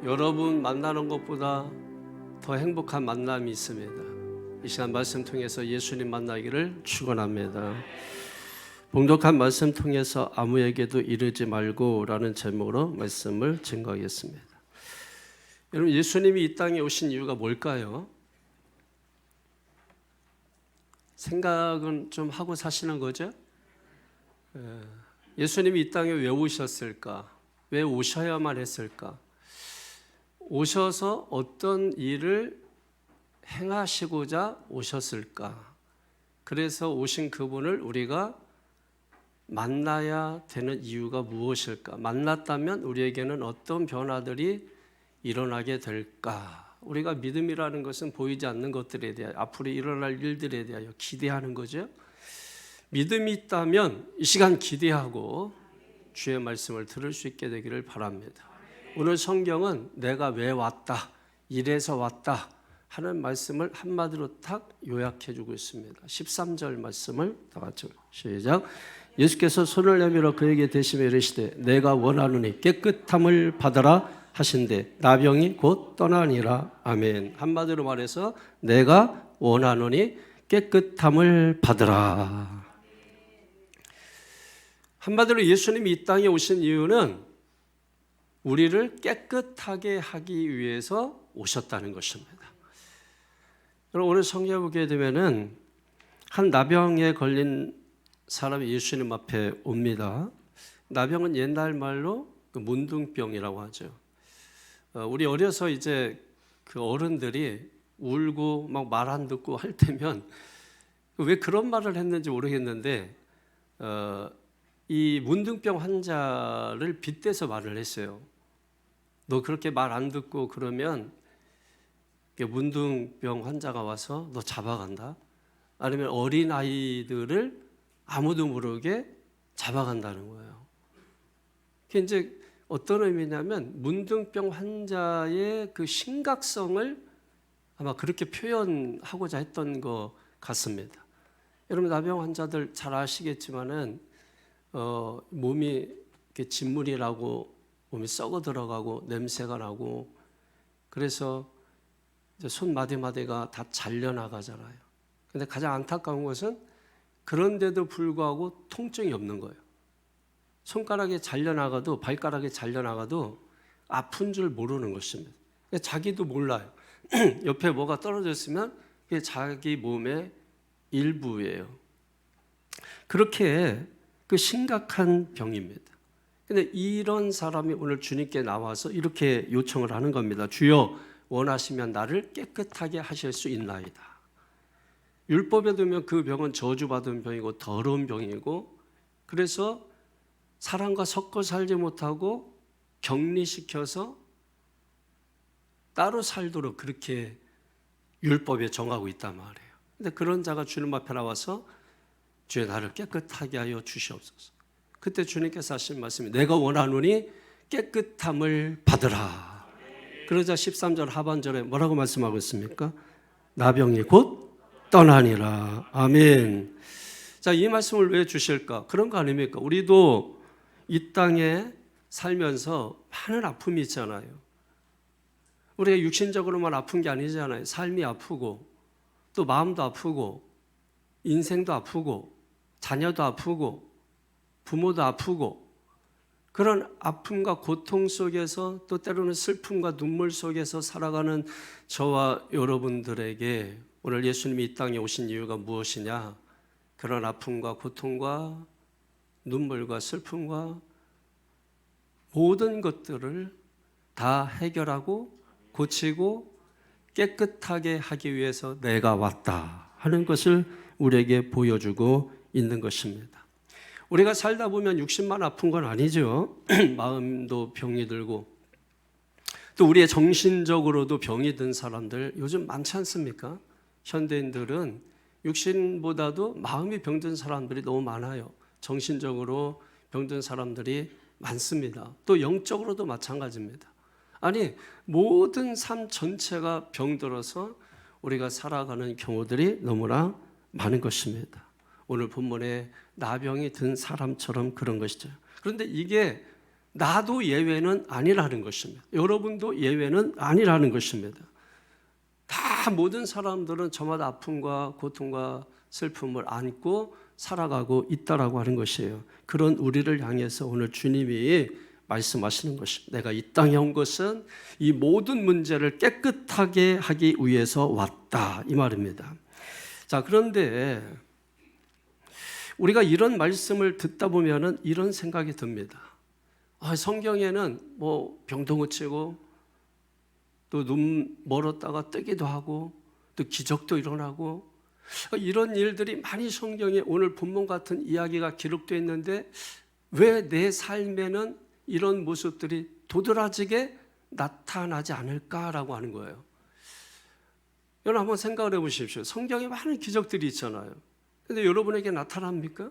여러분 만나는 것보다 더 행복한 만남이 있습니다. 이 시간 말씀 통해서 예수님 만나기를 축원합니다. 봉독한 말씀 통해서 아무에게도 이르지 말고라는 제목으로 말씀을 증거하겠습니다. 여러분, 예수님이 이 땅에 오신 이유가 뭘까요? 생각은 좀 하고 사시는 거죠? 예수님이 이 땅에 왜 오셨을까? 왜 오셔야만 했을까? 오셔서 어떤 일을 행하시고자 오셨을까? 그래서 오신 그분을 우리가 만나야 되는 이유가 무엇일까? 만났다면 우리에게는 어떤 변화들이 일어나게 될까? 우리가 믿음이라는 것은 보이지 않는 것들에 대하여 앞으로 일어날 일들에 대하여 기대하는 거죠. 믿음이 있다면 이 시간 기대하고 주의 말씀을 들을 수 있게 되기를 바랍니다. 오늘 성경은 내가 왜 왔다, 이래서 왔다 하는 말씀을 한마디로 딱 요약해 주고 있습니다. 13절 말씀을 다 같이 시작. 예수께서 손을 내밀어 그에게 대시며 이르시되 내가 원하노니 깨끗함을 받으라 하신대 나병이 곧 떠나니라. 아멘. 한마디로 말해서 내가 원하노니 깨끗함을 받으라. 한마디로 예수님이 이 땅에 오신 이유는 우리를 깨끗하게 하기 위해서 오셨다는 것입니다. 오늘 성경에 보게 되면은 한 나병에 걸린 사람이 예수님 앞에 옵니다. 나병은 옛날 말로 문둥병이라고 하죠. 우리 어려서 이제 그 어른들이 울고 막 말 안 듣고 할 때면 왜 그런 말을 했는지 모르겠는데 이 문둥병 환자를 빗대서 말을 했어요. 너 그렇게 말 안 듣고 그러면 문둥병 환자가 와서 너 잡아간다. 아니면 어린 아이들을 아무도 모르게 잡아간다는 거예요. 그게 이제 어떤 의미냐면 문둥병 환자의 그 심각성을 아마 그렇게 표현하고자 했던 것 같습니다. 여러분 나병 환자들 잘 아시겠지만은 몸이 이렇게 진물이 나고 몸이 썩어 들어가고 냄새가 나고 그래서 이제 손 마디마디가 다 잘려 나가잖아요. 근데 가장 안타까운 것은 그런데도 불구하고 통증이 없는 거예요. 손가락이 잘려 나가도 발가락이 잘려 나가도 아픈 줄 모르는 것입니다. 자기도 몰라요. 옆에 뭐가 떨어졌으면 그게 자기 몸의 일부예요. 그렇게 그 심각한 병입니다. 근데 이런 사람이 오늘 주님께 나와서 이렇게 요청을 하는 겁니다. 주여 원하시면 나를 깨끗하게 하실 수 있나이다. 율법에 두면 그 병은 저주받은 병이고 더러운 병이고 그래서 사람과 섞어 살지 못하고 격리시켜서 따로 살도록 그렇게 율법에 정하고 있단 말이에요. 근데 그런 자가 주님 앞에 나와서 주여 나를 깨끗하게 하여 주시옵소서. 그때 주님께서 하신 말씀이 내가 원하노니 깨끗함을 받으라. 그러자 13절 하반절에 뭐라고 말씀하고 있습니까? 나병이 곧 떠나니라. 아멘. 자, 이 말씀을 왜 주실까? 그런 거 아닙니까? 우리도 이 땅에 살면서 많은 아픔이 있잖아요. 우리가 육신적으로만 아픈 게 아니잖아요. 삶이 아프고 또 마음도 아프고 인생도 아프고 자녀도 아프고 부모도 아프고 그런 아픔과 고통 속에서 또 때로는 슬픔과 눈물 속에서 살아가는 저와 여러분들에게 오늘 예수님이 이 땅에 오신 이유가 무엇이냐? 그런 아픔과 고통과 눈물과 슬픔과 모든 것들을 다 해결하고 고치고 깨끗하게 하기 위해서 내가 왔다 하는 것을 우리에게 보여주고 있는 것입니다. 우리가 살다 보면 육신만 아픈 건 아니죠. 마음도 병이 들고 또 우리의 정신적으로도 병이 든 사람들 요즘 많지 않습니까? 현대인들은 육신보다도 마음이 병든 사람들이 너무 많아요. 정신적으로 병든 사람들이 많습니다. 또 영적으로도 마찬가지입니다. 아니 모든 삶 전체가 병들어서 우리가 살아가는 경우들이 너무나 많은 것입니다. 오늘 본문에 나병이 든 사람처럼 그런 것이죠. 그런데 이게 나도 예외는 아니라는 것입니다. 여러분도 예외는 아니라는 것입니다. 다 모든 사람들은 저마다 아픔과 고통과 슬픔을 안고 살아가고 있다라고 하는 것이에요. 그런 우리를 향해서 오늘 주님이 말씀하시는 것입니다. 내가 이 땅에 온 것은 이 모든 문제를 깨끗하게 하기 위해서 왔다, 이 말입니다. 자, 그런데 우리가 이런 말씀을 듣다 보면은 이런 생각이 듭니다. 성경에는 뭐 병도 고치고 또 눈 멀었다가 뜨기도 하고 또 기적도 일어나고 이런 일들이 많이 성경에 오늘 본문 같은 이야기가 기록되어 있는데 왜 내 삶에는 이런 모습들이 도드라지게 나타나지 않을까라고 하는 거예요. 여러분 한번 생각을 해보십시오. 성경에 많은 기적들이 있잖아요. 근데 여러분에게 나타납니까?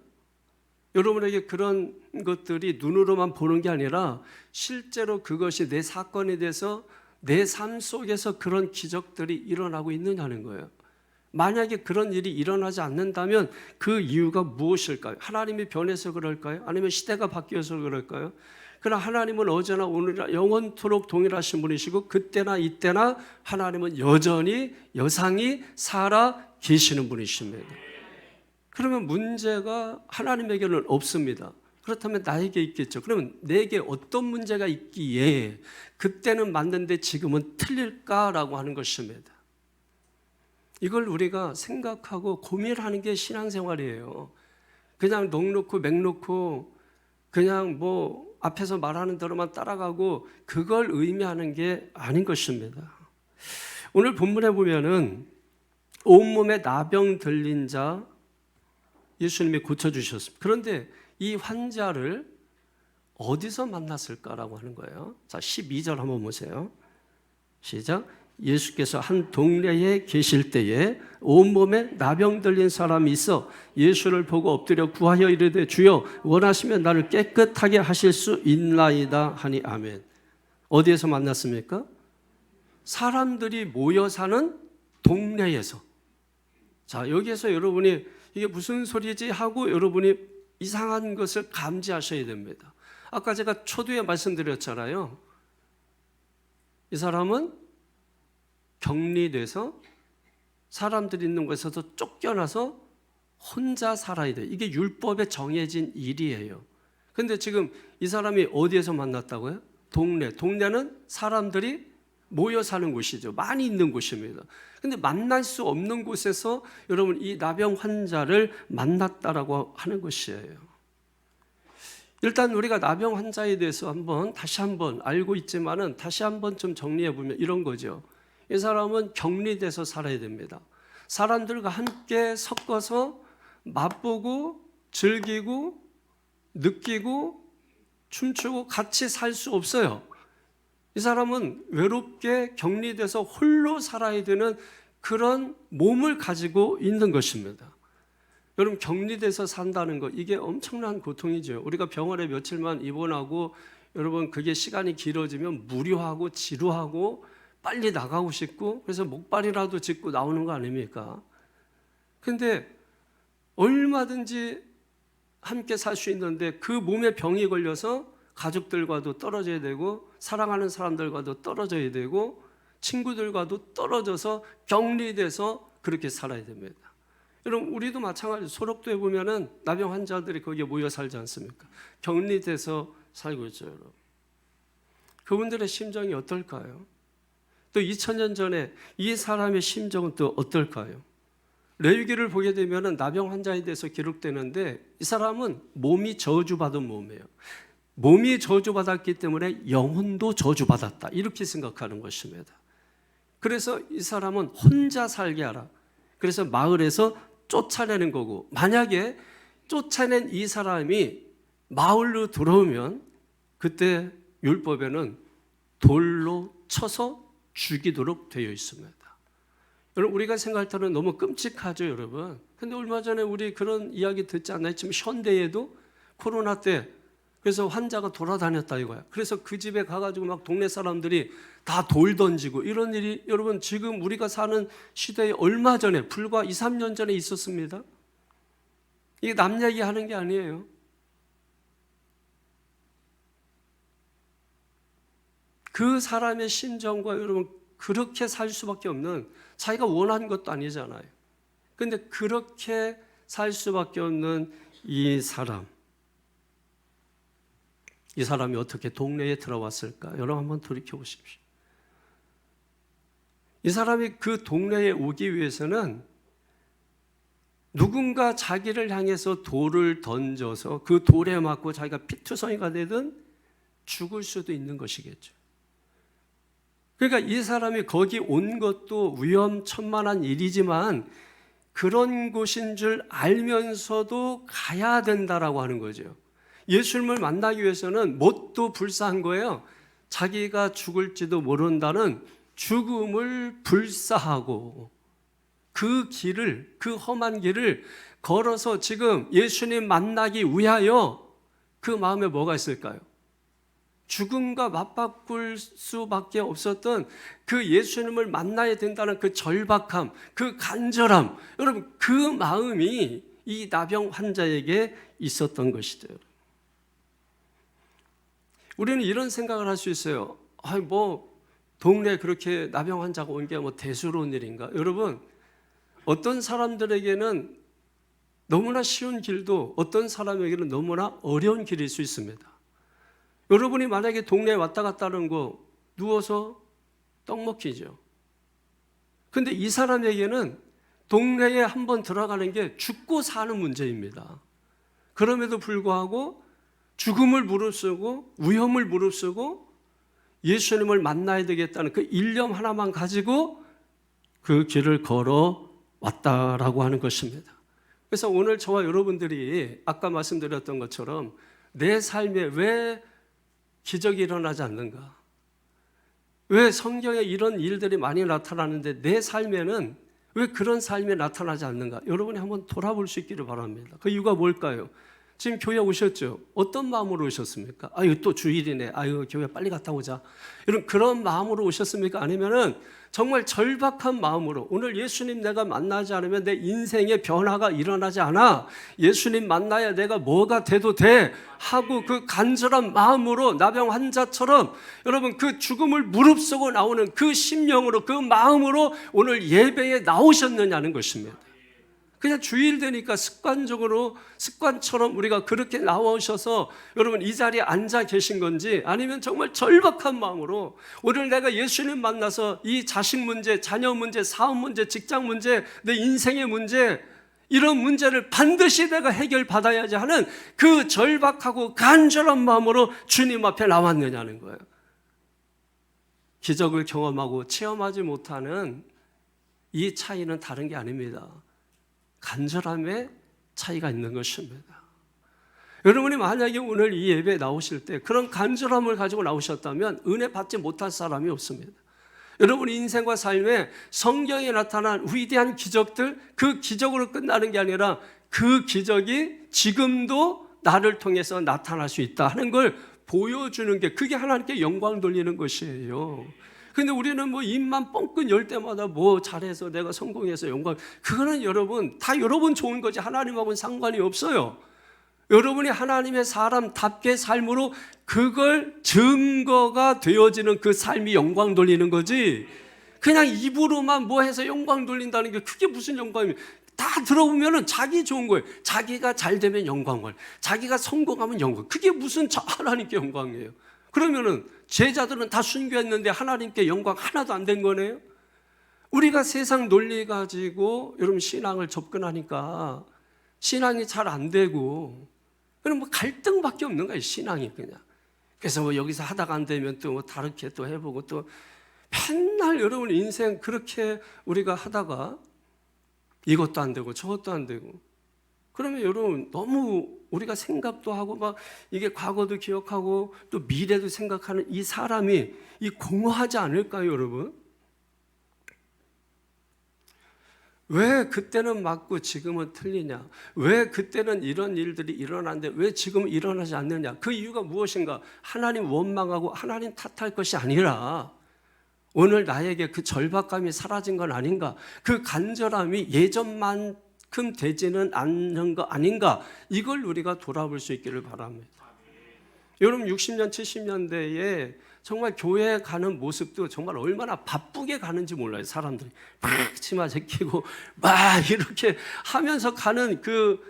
여러분에게 그런 것들이 눈으로만 보는 게 아니라 실제로 그것이 내 사건이 돼서 내 삶 속에서 그런 기적들이 일어나고 있느냐는 거예요. 만약에 그런 일이 일어나지 않는다면 그 이유가 무엇일까요? 하나님이 변해서 그럴까요? 아니면 시대가 바뀌어서 그럴까요? 그러나 하나님은 어제나 오늘이나 영원토록 동일하신 분이시고 그때나 이때나 하나님은 여전히 여상히 살아 계시는 분이십니다. 그러면 문제가 하나님에게는 없습니다. 그렇다면 나에게 있겠죠. 그러면 내게 어떤 문제가 있기에 그때는 맞는데 지금은 틀릴까라고 하는 것입니다. 이걸 우리가 생각하고 고민하는 게 신앙생활이에요. 그냥 넋놓고 맹놓고 그냥 뭐 앞에서 말하는 대로만 따라가고 그걸 의미하는 게 아닌 것입니다. 오늘 본문에 보면은 온몸에 나병 들린 자 예수님이 고쳐주셨습니다. 그런데 이 환자를 어디서 만났을까라고 하는 거예요. 자, 12절 한번 보세요. 시작. 예수께서 한 동네에 계실 때에 온몸에 나병 들린 사람이 있어 예수를 보고 엎드려 구하여 이르되 주여 원하시면 나를 깨끗하게 하실 수 있나이다 하니 아멘. 어디에서 만났습니까? 사람들이 모여 사는 동네에서. 자, 여기에서 여러분이 이게 무슨 소리지 하고 여러분이 이상한 것을 감지하셔야 됩니다. 아까 제가 초두에 말씀드렸잖아요. 이 사람은 격리돼서 사람들이 있는 곳에서 쫓겨나서 혼자 살아야 돼요. 이게 율법에 정해진 일이에요. 그런데 지금 이 사람이 어디에서 만났다고요? 동네. 동네는 사람들이 모여 사는 곳이죠. 많이 있는 곳입니다. 근데 만날 수 없는 곳에서 여러분 이 나병 환자를 만났다라고 하는 것이에요. 일단 우리가 나병 환자에 대해서 다시 한번 알고 있지만은 다시 한번 좀 정리해 보면 이런 거죠. 이 사람은 격리돼서 살아야 됩니다. 사람들과 함께 섞어서 맛보고 즐기고 느끼고 춤추고 같이 살 수 없어요. 이 사람은 외롭게 격리돼서 홀로 살아야 되는 그런 몸을 가지고 있는 것입니다. 여러분 격리돼서 산다는 거 이게 엄청난 고통이죠. 우리가 병원에 며칠만 입원하고 여러분 그게 시간이 길어지면 무료하고 지루하고 빨리 나가고 싶고 그래서 목발이라도 짚고 나오는 거 아닙니까? 근데 얼마든지 함께 살 수 있는데 그 몸에 병이 걸려서 가족들과도 떨어져야 되고 사랑하는 사람들과도 떨어져야 되고 친구들과도 떨어져서 격리돼서 그렇게 살아야 됩니다. 여러분 우리도 마찬가지로 소록도에 보면은 나병 환자들이 거기에 모여 살지 않습니까? 격리돼서 살고 있죠. 여러분. 그분들의 심정이 어떨까요? 또 2000년 전에 이 사람의 심정은 또 어떨까요? 레위기를 보게 되면은 나병 환자에 대해서 기록되는데 이 사람은 몸이 저주받은 몸이에요. 몸이 저주받았기 때문에 영혼도 저주받았다. 이렇게 생각하는 것입니다. 그래서 이 사람은 혼자 살게 하라. 그래서 마을에서 쫓아내는 거고 만약에 쫓아낸 이 사람이 마을로 들어오면 그때 율법에는 돌로 쳐서 죽이도록 되어 있습니다. 여러분 우리가 생각할 때는 너무 끔찍하죠, 여러분. 근데 얼마 전에 우리 그런 이야기 듣지 않나요? 지금 현대에도 코로나 때 그래서 환자가 돌아다녔다 이거야. 그래서 그 집에 가가지고 막 동네 사람들이 다 돌 던지고 이런 일이 여러분 지금 우리가 사는 시대에 얼마 전에 불과 2, 3년 전에 있었습니다. 이게 남 얘기하는 게 아니에요. 그 사람의 심정과 여러분 그렇게 살 수밖에 없는, 자기가 원하는 것도 아니잖아요. 그런데 그렇게 살 수밖에 없는 이 사람이 어떻게 동네에 들어왔을까? 여러분 한번 돌이켜 보십시오. 이 사람이 그 동네에 오기 위해서는 누군가 자기를 향해서 돌을 던져서 그 돌에 맞고 자기가 피투성이가 되든 죽을 수도 있는 것이겠죠. 그러니까 이 사람이 거기 온 것도 위험천만한 일이지만 그런 곳인 줄 알면서도 가야 된다라고 하는 거죠. 예수님을 만나기 위해서는 뭣도 불사한 거예요. 자기가 죽을지도 모른다는 죽음을 불사하고 그 길을, 그 험한 길을 걸어서 지금 예수님 만나기 위하여 그 마음에 뭐가 있을까요? 죽음과 맞바꿀 수밖에 없었던 그 예수님을 만나야 된다는 그 절박함, 그 간절함, 여러분 그 마음이 이 나병 환자에게 있었던 것이죠. 우리는 이런 생각을 할 수 있어요. 동네에 그렇게 나병 환자가 온 게 대수로운 일인가? 여러분, 어떤 사람들에게는 너무나 쉬운 길도 어떤 사람에게는 너무나 어려운 길일 수 있습니다. 여러분이 만약에 동네에 왔다 갔다 하는 거 누워서 떡 먹기죠. 근데 이 사람에게는 동네에 한번 들어가는 게 죽고 사는 문제입니다. 그럼에도 불구하고 죽음을 무릅쓰고 위험을 무릅쓰고 예수님을 만나야 되겠다는 그 일념 하나만 가지고 그 길을 걸어 왔다라고 하는 것입니다. 그래서 오늘 저와 여러분들이 아까 말씀드렸던 것처럼 내 삶에 왜 기적이 일어나지 않는가? 왜 성경에 이런 일들이 많이 나타나는데 내 삶에는 왜 그런 삶이 나타나지 않는가? 여러분이 한번 돌아볼 수 있기를 바랍니다. 그 이유가 뭘까요? 지금 교회 오셨죠? 어떤 마음으로 오셨습니까? 아유, 또 주일이네. 아유, 교회 빨리 갔다 오자. 그런 마음으로 오셨습니까? 아니면은 정말 절박한 마음으로 오늘 예수님 내가 만나지 않으면 내 인생의 변화가 일어나지 않아. 예수님 만나야 내가 뭐가 돼도 돼. 하고 그 간절한 마음으로 나병 환자처럼 여러분 그 죽음을 무릅쓰고 나오는 그 심령으로 그 마음으로 오늘 예배에 나오셨느냐는 것입니다. 그냥 주일 되니까 습관처럼 우리가 그렇게 나오셔서 여러분 이 자리에 앉아 계신 건지 아니면 정말 절박한 마음으로 오늘 내가 예수님 만나서 이 자식 문제, 자녀 문제, 사업 문제, 직장 문제, 내 인생의 문제 이런 문제를 반드시 내가 해결받아야지 하는 그 절박하고 간절한 마음으로 주님 앞에 나왔느냐는 거예요. 기적을 경험하고 체험하지 못하는 이 차이는 다른 게 아닙니다. 간절함의 차이가 있는 것입니다. 여러분이 만약에 오늘 이 예배에 나오실 때 그런 간절함을 가지고 나오셨다면 은혜 받지 못할 사람이 없습니다. 여러분 인생과 삶에 성경에 나타난 위대한 기적들, 그 기적으로 끝나는 게 아니라 그 기적이 지금도 나를 통해서 나타날 수 있다 하는 걸 보여주는 게 그게 하나님께 영광 돌리는 것이에요. 근데 우리는 입만 뻥끗 열 때마다 잘해서 내가 성공해서 영광, 그거는 여러분 다 여러분 좋은 거지 하나님하고는 상관이 없어요. 여러분이 하나님의 사람답게 삶으로 그걸 증거가 되어지는 그 삶이 영광 돌리는 거지, 그냥 입으로만 해서 영광 돌린다는 게 그게 무슨 영광입니까? 다 들어보면은 자기 좋은 거예요. 자기가 잘 되면 영광을, 자기가 성공하면 영광. 그게 무슨 하나님께 영광이에요? 그러면은 제자들은 다 순교했는데 하나님께 영광 하나도 안 된 거네요. 우리가 세상 논리 가지고 여러분 신앙을 접근하니까 신앙이 잘 안 되고 그럼 갈등밖에 없는 거예요. 신앙이 그냥. 그래서 여기서 하다가 안 되면 또 다르게 또 해보고 또 맨날 여러분 인생 그렇게 우리가 하다가 이것도 안 되고 저것도 안 되고 그러면 여러분 너무 우리가 생각도 하고 이게 과거도 기억하고 또 미래도 생각하는 이 사람이 공허하지 않을까요, 여러분? 왜 그때는 맞고 지금은 틀리냐? 왜 그때는 이런 일들이 일어났는데 왜 지금은 일어나지 않느냐? 그 이유가 무엇인가? 하나님 원망하고 하나님 탓할 것이 아니라 오늘 나에게 그 절박감이 사라진 건 아닌가? 그 간절함이 예전만큼 되지는 않는 거 아닌가? 이걸 우리가 돌아볼 수 있기를 바랍니다. 여러분 60년, 70년대에 정말 교회에 가는 모습도 정말 얼마나 바쁘게 가는지 몰라요. 사람들이 막 치마 제끼고 막 이렇게 하면서 가는 그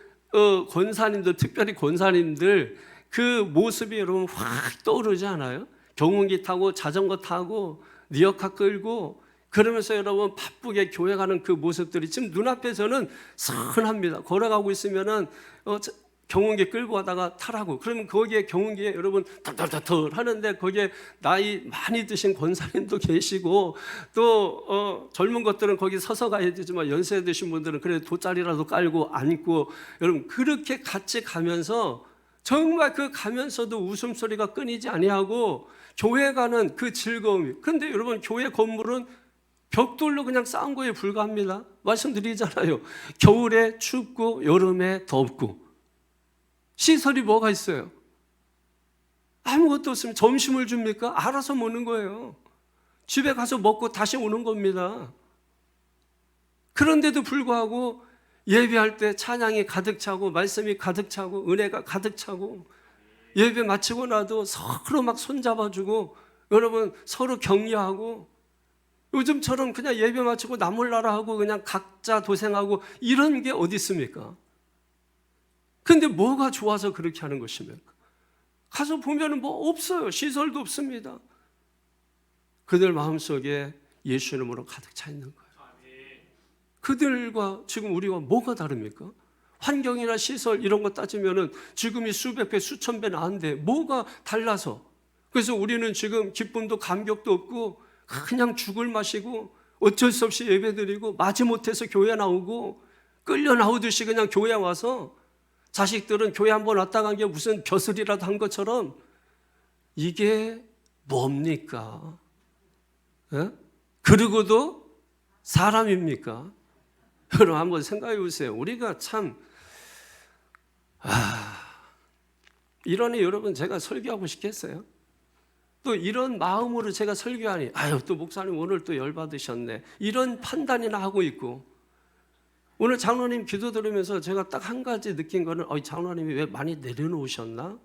권사님들, 특별히 권사님들 그 모습이 여러분 확 떠오르지 않아요? 경운기 타고 자전거 타고 리어카 끌고 그러면서 여러분 바쁘게 교회 가는 그 모습들이 지금 눈앞에서는 선합니다. 걸어가고 있으면은 경운기 끌고 가다가 타라고. 그러면 거기에 경운기에 여러분 덜덜덜 하는데 거기에 나이 많이 드신 권사님도 계시고 또 젊은 것들은 거기 서서 가야 되지만 연세 드신 분들은 그래 돗자리라도 깔고 앉고 여러분 그렇게 같이 가면서 정말 그 가면서도 웃음소리가 끊이지 아니하고 교회 가는 그 즐거움이. 그런데 여러분 교회 건물은 벽돌로 그냥 쌓은 거에 불과합니다. 말씀드리잖아요. 겨울에 춥고 여름에 덥고 시설이 뭐가 있어요? 아무것도 없으면 점심을 줍니까? 알아서 먹는 거예요. 집에 가서 먹고 다시 오는 겁니다. 그런데도 불구하고 예배할 때 찬양이 가득 차고 말씀이 가득 차고 은혜가 가득 차고 예배 마치고 나도 서로 막 손잡아주고 여러분 서로 격려하고 요즘처럼 그냥 예배 마치고 나 몰라라 하고 그냥 각자 도생하고 이런 게 어디 있습니까? 근데 뭐가 좋아서 그렇게 하는 것입니까? 가서 보면 뭐 없어요. 시설도 없습니다. 그들 마음속에 예수 이름으로 가득 차 있는 거예요. 그들과 지금 우리가 뭐가 다릅니까? 환경이나 시설 이런 거 따지면은 지금이 수백 배, 수천 배 나은데 뭐가 달라서? 그래서 우리는 지금 기쁨도 감격도 없고 그냥 죽을 마시고 어쩔 수 없이 예배드리고 마지못해서 교회 나오고 끌려 나오듯이 그냥 교회 와서 자식들은 교회 한번 왔다 간 게 무슨 벼슬이라도 한 것처럼 이게 뭡니까? 예? 그리고도 사람입니까? 여러분 한번 생각해 보세요. 우리가 참 이러니 여러분 제가 설교하고 싶겠어요? 또 이런 마음으로 제가 설교하니 아유 또 목사님 오늘 또 열받으셨네 이런 판단이나 하고 있고 오늘 장로님 기도 들으면서 제가 딱 한 가지 느낀 거는 장로님이 왜 많이 내려놓으셨나?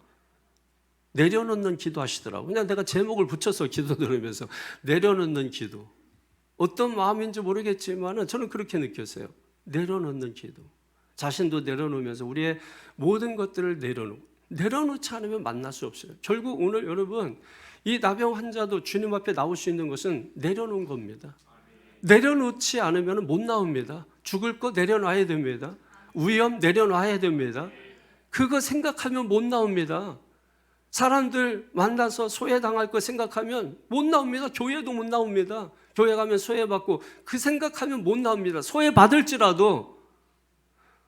내려놓는 기도 하시더라고요. 그냥 내가 제목을 붙였어. 기도 들으면서 내려놓는 기도. 어떤 마음인지 모르겠지만 저는 그렇게 느꼈어요. 내려놓는 기도. 자신도 내려놓으면서 우리의 모든 것들을 내려놓지 않으면 만날 수 없어요. 결국 오늘 여러분 이 나병 환자도 주님 앞에 나올 수 있는 것은 내려놓은 겁니다. 내려놓지 않으면 못 나옵니다. 죽을 거 내려놔야 됩니다. 위험 내려놔야 됩니다. 그거 생각하면 못 나옵니다. 사람들 만나서 소외당할 거 생각하면 못 나옵니다. 교회도 못 나옵니다. 교회 가면 소외받고 그 생각하면 못 나옵니다. 소외받을지라도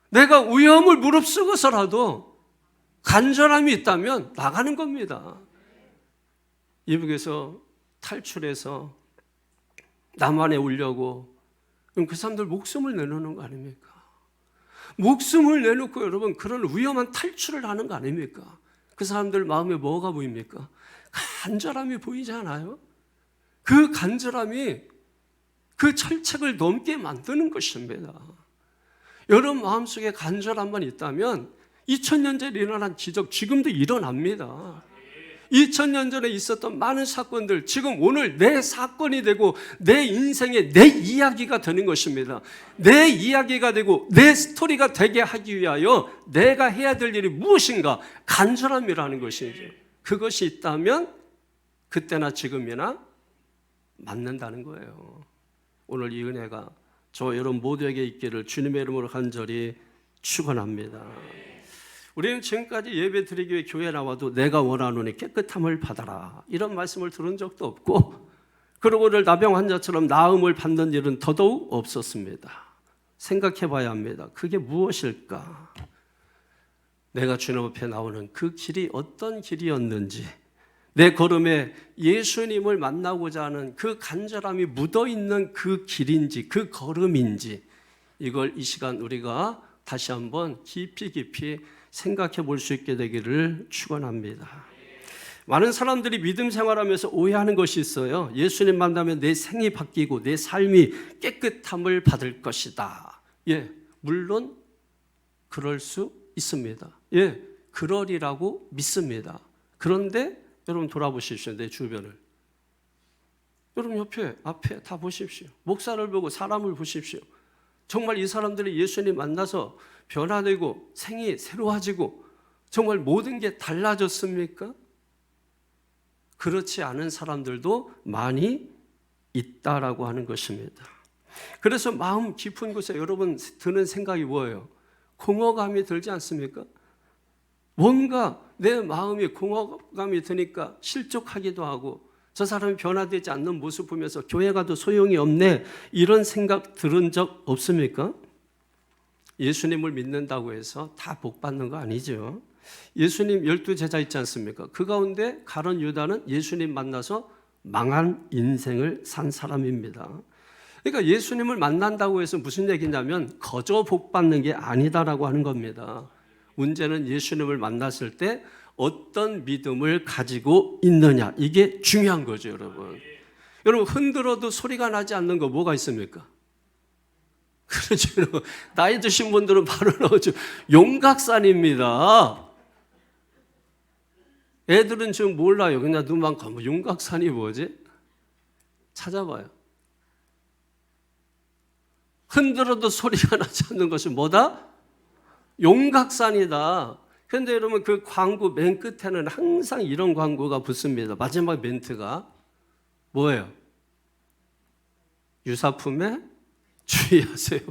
내가 위험을 무릅쓰고서라도 간절함이 있다면 나가는 겁니다. 이북에서 탈출해서 남한에 오려고 그럼 그 사람들 목숨을 내놓는 거 아닙니까? 목숨을 내놓고 여러분 그런 위험한 탈출을 하는 거 아닙니까? 그 사람들 마음에 뭐가 보입니까? 간절함이 보이지 않아요? 그 간절함이 그 철책을 넘게 만드는 것입니다. 여러분 마음속에 간절함만 있다면 2000년 전에 일어난 기적 지금도 일어납니다. 2000년 전에 있었던 많은 사건들 지금 오늘 내 사건이 되고 내 인생의 내 이야기가 되는 것입니다. 내 이야기가 되고 내 스토리가 되게 하기 위하여 내가 해야 될 일이 무엇인가? 간절함이라는 것이죠. 그것이 있다면 그때나 지금이나 맞는다는 거예요. 오늘 이 은혜가 저 여러분 모두에게 있기를 주님의 이름으로 간절히 축원합니다. 우리는 지금까지 예배 드리기 위해 교회 나와도 내가 원하노니 깨끗함을 받아라 이런 말씀을 들은 적도 없고 그리고 오늘 나병 환자처럼 나음을 받는 일은 더더욱 없었습니다. 생각해 봐야 합니다. 그게 무엇일까? 내가 주님 앞에 나오는 그 길이 어떤 길이었는지 내 걸음에 예수님을 만나고자 하는 그 간절함이 묻어있는 그 길인지 그 걸음인지 이걸 이 시간 우리가 다시 한번 깊이 생각해 볼 수 있게 되기를 축원합니다. 많은 사람들이 믿음 생활하면서 오해하는 것이 있어요. 예수님 만나면 내 생이 바뀌고 내 삶이 깨끗함을 받을 것이다. 예, 물론 그럴 수 있습니다. 예, 그러리라고 믿습니다. 그런데 여러분 돌아보십시오. 내 주변을. 여러분 옆에 앞에 다 보십시오. 목사를 보고 사람을 보십시오. 정말 이 사람들이 예수님 만나서 변화되고 생이 새로워지고 정말 모든 게 달라졌습니까? 그렇지 않은 사람들도 많이 있다라고 하는 것입니다. 그래서 마음 깊은 곳에 여러분 드는 생각이 뭐예요? 공허감이 들지 않습니까? 뭔가 내 마음이 공허감이 드니까 실족하기도 하고 저 사람이 변화되지 않는 모습 보면서 교회 가도 소용이 없네 이런 생각 들은 적 없습니까? 예수님을 믿는다고 해서 다 복 받는 거 아니죠. 예수님 12제자 있지 않습니까? 그 가운데 가룟 유다는 예수님 만나서 망한 인생을 산 사람입니다. 그러니까 예수님을 만난다고 해서 무슨 얘기냐면 거저 복 받는 게 아니다라고 하는 겁니다. 문제는 예수님을 만났을 때 어떤 믿음을 가지고 있느냐, 이게 중요한 거죠, 여러분. 여러분 흔들어도 소리가 나지 않는 거 뭐가 있습니까? 그렇죠. 여러분. 나이 드신 분들은 바로 나오죠. 용각산입니다. 애들은 지금 몰라요. 그냥 눈만 감고 용각산이 뭐지? 찾아봐요. 흔들어도 소리가 나지 않는 것이 뭐다? 용각산이다. 그런데 여러분 그 광고 맨 끝에는 항상 이런 광고가 붙습니다. 마지막 멘트가 뭐예요? 유사품에 주의하세요.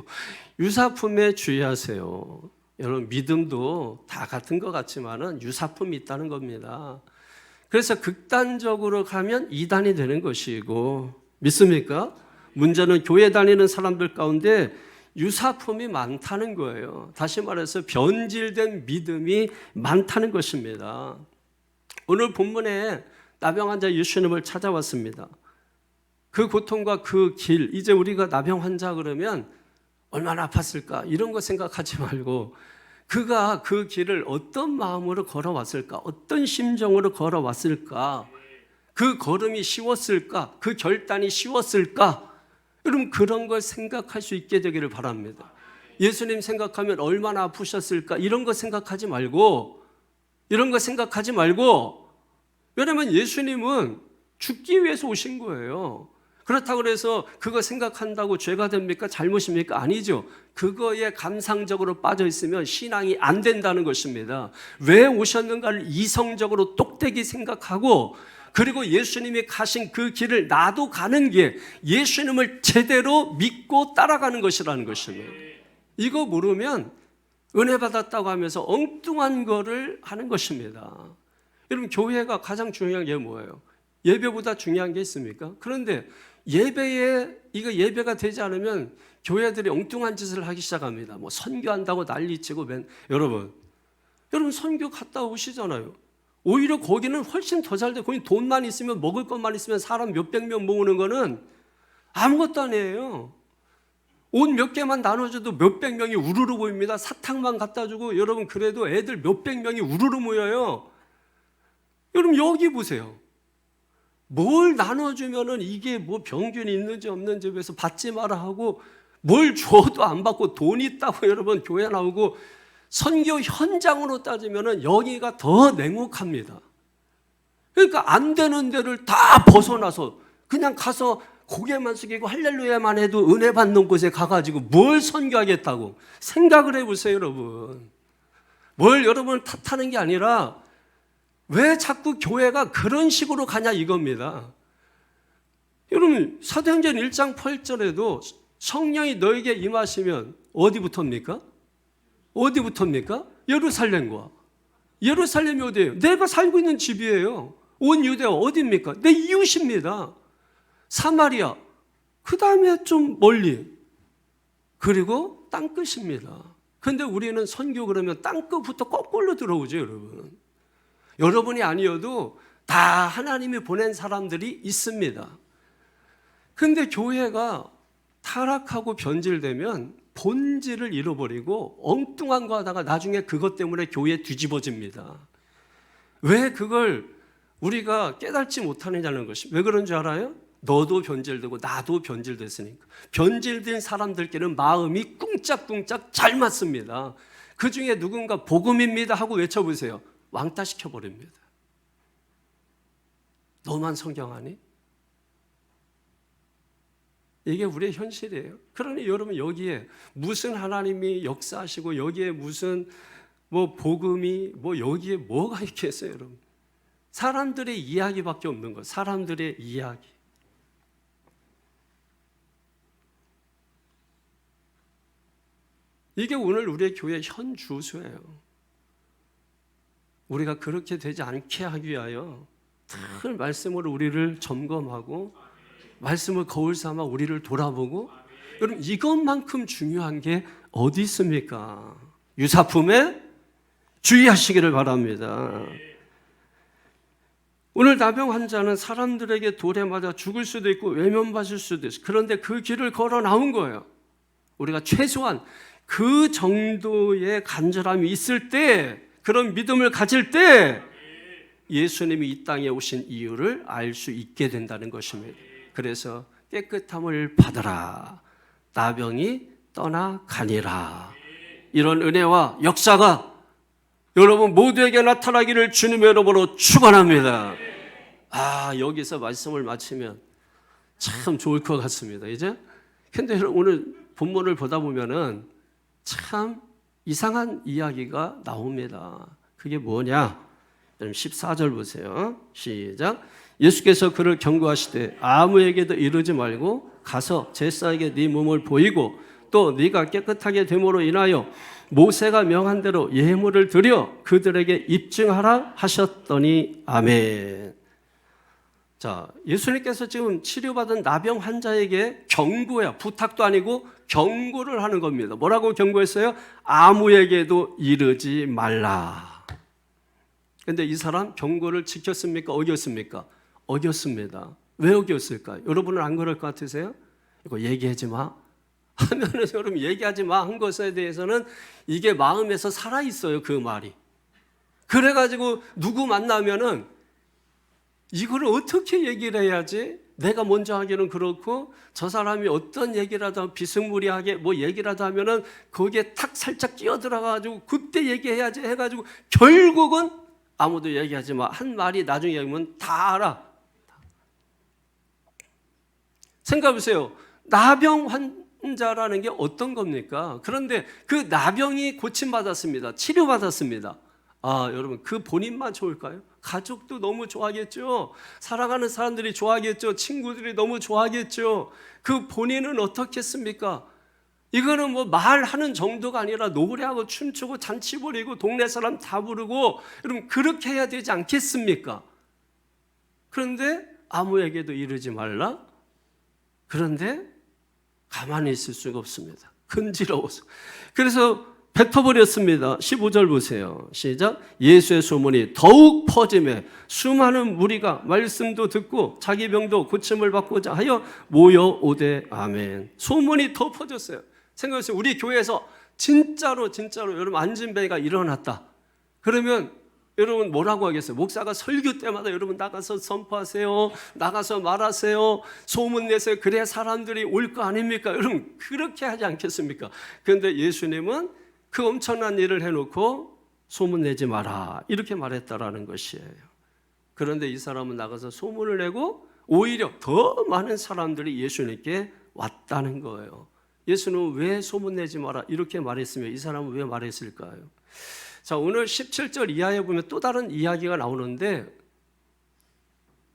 유사품에 주의하세요. 여러분 믿음도 다 같은 것 같지만은 유사품이 있다는 겁니다. 그래서 극단적으로 가면 이단이 되는 것이고, 믿습니까? 문제는 교회 다니는 사람들 가운데 유사품이 많다는 거예요. 다시 말해서 변질된 믿음이 많다는 것입니다. 오늘 본문에 나병 환자 예수님을 찾아왔습니다. 그 고통과 그 길, 이제 우리가 나병 환자 그러면 얼마나 아팠을까 이런 거 생각하지 말고 그가 그 길을 어떤 마음으로 걸어왔을까, 어떤 심정으로 걸어왔을까, 그 걸음이 쉬웠을까, 그 결단이 쉬웠을까, 여러분 그런 걸 생각할 수 있게 되기를 바랍니다. 예수님 생각하면 얼마나 아프셨을까 이런 거 생각하지 말고, 왜냐하면 예수님은 죽기 위해서 오신 거예요. 그렇다고 해서 그거 생각한다고 죄가 됩니까? 잘못입니까? 아니죠. 그거에 감상적으로 빠져 있으면 신앙이 안 된다는 것입니다. 왜 오셨는가를 이성적으로 똑되게 생각하고, 그리고 예수님이 가신 그 길을 나도 가는 게 예수님을 제대로 믿고 따라가는 것이라는 것입니다. 이거 모르면 은혜 받았다고 하면서 엉뚱한 거를 하는 것입니다. 여러분 교회가 가장 중요한 게 뭐예요? 예배보다 중요한 게 있습니까? 그런데 예배가 되지 않으면 교회들이 엉뚱한 짓을 하기 시작합니다. 뭐 선교한다고 난리치고 여러분 선교 갔다 오시잖아요. 오히려 거기는 훨씬 더 잘 돼. 거기 돈만 있으면, 먹을 것만 있으면 사람 몇백 명 모으는 거는 아무것도 아니에요. 옷 몇 개만 나눠줘도 몇백 명이 우르르 모입니다. 사탕만 갖다 주고 여러분 그래도 애들 몇백 명이 우르르 모여요. 여러분 여기 보세요. 뭘 나눠주면은 이게 뭐 병균이 있는지 없는지 그래서 받지 마라 하고, 뭘 줘도 안 받고 돈 있다고 여러분 교회 나오고, 선교 현장으로 따지면은 여기가 더 냉혹합니다. 그러니까 안 되는 데를 다 벗어나서 그냥 가서 고개만 숙이고 할렐루야만 해도 은혜 받는 곳에 가가지고 뭘 선교하겠다고 생각을 해보세요, 여러분. 뭘 여러분을 탓하는 게 아니라 왜 자꾸 교회가 그런 식으로 가냐 이겁니다. 여러분 사도행전 1장 8절에도 성령이 너에게 임하시면 어디부터입니까? 예루살렘과. 예루살렘이 어디예요? 내가 살고 있는 집이에요. 온 유대가 어디입니까? 내 이웃입니다. 사마리아, 그 다음에 좀 멀리, 그리고 땅끝입니다. 그런데 우리는 선교 그러면 땅끝부터 거꾸로 들어오죠, 여러분. 여러분이 아니어도 다 하나님이 보낸 사람들이 있습니다. 그런데 교회가 타락하고 변질되면 본질을 잃어버리고 엉뚱한 거 하다가 나중에 그것 때문에 교회 뒤집어집니다. 왜 그걸 우리가 깨닫지 못하느냐는 것이, 왜 그런 줄 알아요? 너도 변질되고 나도 변질됐으니까. 변질된 사람들끼리는 마음이 꿍짝꿍짝 잘 맞습니다. 그 중에 누군가 복음입니다 하고 외쳐보세요. 왕따 시켜버립니다. 너만 성경하니? 이게 우리의 현실이에요. 그러니 여러분 여기에 무슨 하나님이 역사하시고 여기에 무슨 뭐 복음이 뭐 여기에 뭐가 있겠어요, 여러분? 사람들의 이야기밖에 없는 거. 사람들의 이야기. 이게 오늘 우리의 교회 현 주소예요. 우리가 그렇게 되지 않게 하기 위하여 늘 말씀으로 우리를 점검하고 말씀을 거울 삼아 우리를 돌아보고, 여러분 이것만큼 중요한 게 어디 있습니까? 유사품에 주의하시기를 바랍니다. 오늘 나병 환자는 사람들에게 돌에 맞아 죽을 수도 있고 외면받을 수도 있어요. 그런데 그 길을 걸어 나온 거예요. 우리가 최소한 그 정도의 간절함이 있을 때, 그런 믿음을 가질 때 예수님이 이 땅에 오신 이유를 알 수 있게 된다는 것입니다. 그래서 깨끗함을 받으라, 나병이 떠나가니라. 이런 은혜와 역사가 여러분 모두에게 나타나기를 주님의 이름으로 축원합니다. 여기서 말씀을 마치면 참 좋을 것 같습니다. 이제 근데 오늘 본문을 보다 보면은 참 이상한 이야기가 나옵니다. 그게 뭐냐? 14절 보세요. 시작. 예수께서 그를 경고하시되 아무에게도 이르지 말고 가서 제사에게 네 몸을 보이고 또 네가 깨끗하게 됨으로 인하여 모세가 명한 대로 예물을 드려 그들에게 입증하라 하셨더니 아멘. 자, 예수님께서 지금 치료받은 나병 환자에게 경고야, 부탁도 아니고 경고를 하는 겁니다. 뭐라고 경고했어요? 아무에게도 이르지 말라. 근데 이 사람 경고를 지켰습니까? 어겼습니까? 어겼습니다. 왜 어겼을까요? 여러분은 안 그럴 것 같으세요? 이거 얘기하지 마 하면은 여러분 얘기하지 마 한 것에 대해서는 이게 마음에서 살아있어요, 그 말이. 그래가지고 누구 만나면은 이거를 어떻게 얘기를 해야지? 내가 먼저 하기는 그렇고 저 사람이 어떤 얘기라도 비스무리하게 뭐 얘기라도 하면은 거기에 탁 살짝 끼어들어가지고 그때 얘기해야지 해가지고 결국은 아무도 얘기하지 마 한 말이 나중에 얘기하면 다 알아. 생각해보세요. 나병 환자라는 게 어떤 겁니까? 그런데 그 나병이 고침받았습니다. 치료받았습니다. 여러분 그 본인만 좋을까요? 가족도 너무 좋아하겠죠. 살아가는 사람들이 좋아하겠죠. 친구들이 너무 좋아하겠죠. 그 본인은 어떻겠습니까? 이거는 뭐 말하는 정도가 아니라 노래하고 춤추고 잔치 부리고 동네 사람 다 부르고 여러분 그렇게 해야 되지 않겠습니까? 그런데 아무에게도 이르지 말라. 그런데 가만히 있을 수가 없습니다. 근지러워서. 그래서 뱉어버렸습니다. 15절 보세요. 시작. 예수의 소문이 더욱 퍼짐에 수많은 무리가 말씀도 듣고 자기 병도 고침을 받고자 하여 모여오되 아멘. 소문이 더 퍼졌어요. 생각해보세요. 우리 교회에서 진짜로 여러분 안진뱅이가 일어났다. 그러면 여러분 뭐라고 하겠어요? 목사가 설교 때마다 여러분 나가서 선포하세요. 나가서 말하세요. 소문 내세요. 그래야 사람들이 올 거 아닙니까? 여러분 그렇게 하지 않겠습니까? 그런데 예수님은 그 엄청난 일을 해놓고 소문내지 마라 이렇게 말했다라는 것이에요. 그런데 이 사람은 나가서 소문을 내고 오히려 더 많은 사람들이 예수님께 왔다는 거예요. 예수는 왜 소문내지 마라 이렇게 말했으면 이 사람은 왜 말했을까요? 자, 오늘 17절 이하에 보면 또 다른 이야기가 나오는데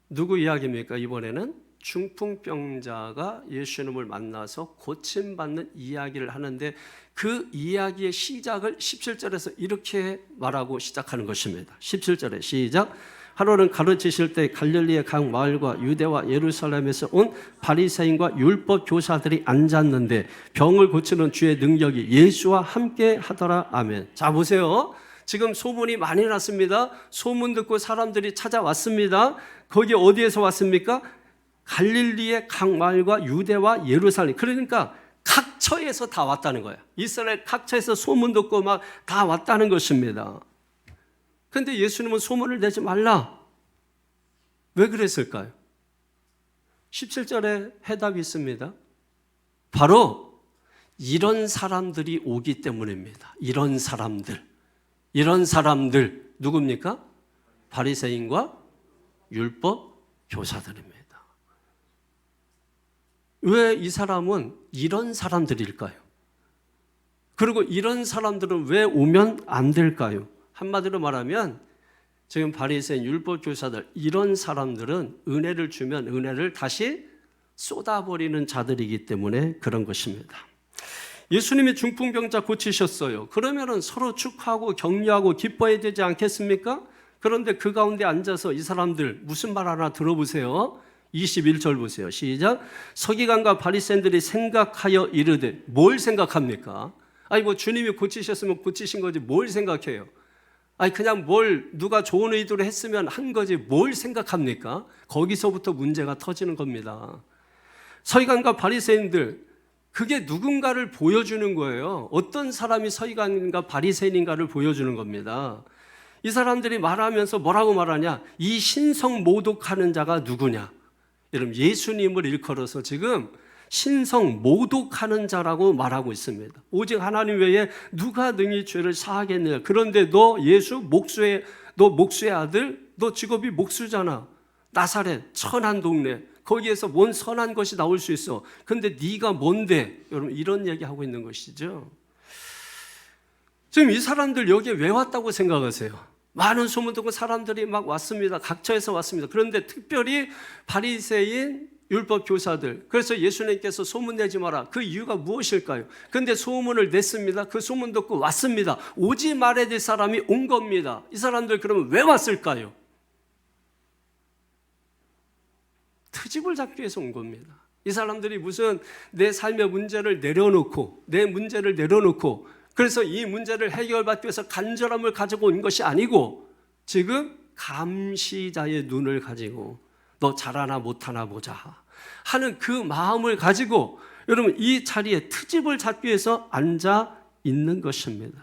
누구 이야기입니까? 이번에는 중풍병자가 예수님을 만나서 고침받는 이야기를 하는데 그 이야기의 시작을 17절에서 이렇게 말하고 시작하는 것입니다. 17절에 시작. 하루는 가르치실 때 갈릴리의 각 마을과 유대와 예루살렘에서 온 바리새인과 율법 교사들이 앉았는데 병을 고치는 주의 능력이 예수와 함께 하더라. 아멘. 자, 보세요. 지금 소문이 많이 났습니다. 소문 듣고 사람들이 찾아왔습니다. 거기 어디에서 왔습니까? 갈릴리의 각 마을과 유대와 예루살렘. 그러니까 각처에서 다 왔다는 거예요. 이스라엘 각처에서 소문 듣고 막 다 왔다는 것입니다. 그런데 예수님은 소문을 내지 말라. 왜 그랬을까요? 17절에 해답이 있습니다. 바로 이런 사람들이 오기 때문입니다. 이런 사람들 누굽니까? 바리새인과 율법 교사들입니다. 왜 이 사람은 이런 사람들일까요? 그리고 이런 사람들은 왜 오면 안 될까요? 한마디로 말하면 지금 바리새인 율법교사들 이런 사람들은 은혜를 주면 은혜를 다시 쏟아버리는 자들이기 때문에 그런 것입니다. 예수님이 중풍병자 고치셨어요. 그러면은 서로 축하하고 격려하고 기뻐해야 되지 않겠습니까? 그런데 그 가운데 앉아서 이 사람들 무슨 말 하나 들어보세요. 21절 보세요. 시작. 서기관과 바리새인들이 생각하여 이르되, 뭘 생각합니까? 아니 뭐 주님이 고치셨으면 고치신 거지 뭘 생각해요? 아니 그냥 뭘 누가 좋은 의도로 했으면 한 거지 뭘 생각합니까? 거기서부터 문제가 터지는 겁니다. 서기관과 바리새인들, 그게 누군가를 보여주는 거예요. 어떤 사람이 서기관인가 바리새인인가를 보여주는 겁니다. 이 사람들이 말하면서 뭐라고 말하냐? 이 신성 모독하는 자가 누구냐? 여러분 예수님을 일컬어서 지금 신성 모독하는 자라고 말하고 있습니다. 오직 하나님 외에 누가 능히 죄를 사하겠느냐? 그런데 너 예수 너 목수의 아들, 너 직업이 목수잖아. 나사렛 천한 동네, 거기에서 뭔 선한 것이 나올 수 있어. 근데 네가 뭔데? 여러분 이런 얘기하고 있는 것이죠. 지금 이 사람들 여기에 왜 왔다고 생각하세요? 많은 소문 듣고 사람들이 막 왔습니다. 각처에서 왔습니다. 그런데 특별히 바리새인 율법 교사들, 그래서 예수님께서 소문내지 마라. 그 이유가 무엇일까요? 그런데 소문을 냈습니다. 그 소문 듣고 왔습니다. 오지 말아야 될 사람이 온 겁니다. 이 사람들 그러면 왜 왔을까요? 트집을 잡기 위해서 온 겁니다. 이 사람들이 무슨 내 삶의 문제를 내려놓고 내 문제를 내려놓고 그래서 이 문제를 해결받기 위해서 간절함을 가지고 온 것이 아니고 지금 감시자의 눈을 가지고 너 잘하나 못하나 보자 하는 그 마음을 가지고 여러분 이 자리에 트집을 잡기 위해서 앉아 있는 것입니다.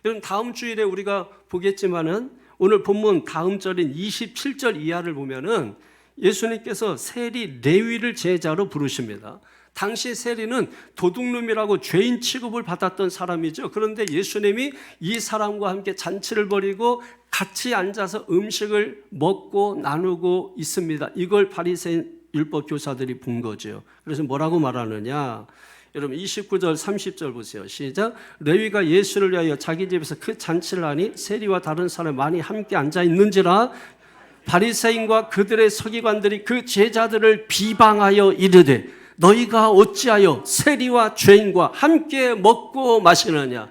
여러분 다음 주일에 우리가 보겠지만은 오늘 본문 다음 절인 27절 이하를 보면은 예수님께서 세리 레위를 제자로 부르십니다. 당시 세리는 도둑놈이라고 죄인 취급을 받았던 사람이죠. 그런데 예수님이 이 사람과 함께 잔치를 벌이고 같이 앉아서 음식을 먹고 나누고 있습니다. 이걸 바리새인 율법 교사들이 본 거죠. 그래서 뭐라고 말하느냐? 여러분 29절 30절 보세요. 시작. 레위가 예수를 위하여 자기 집에서 그 잔치를 하니 세리와 다른 사람 많이 함께 앉아 있는지라 바리새인과 그들의 서기관들이 그 제자들을 비방하여 이르되 너희가 어찌하여 세리와 죄인과 함께 먹고 마시느냐?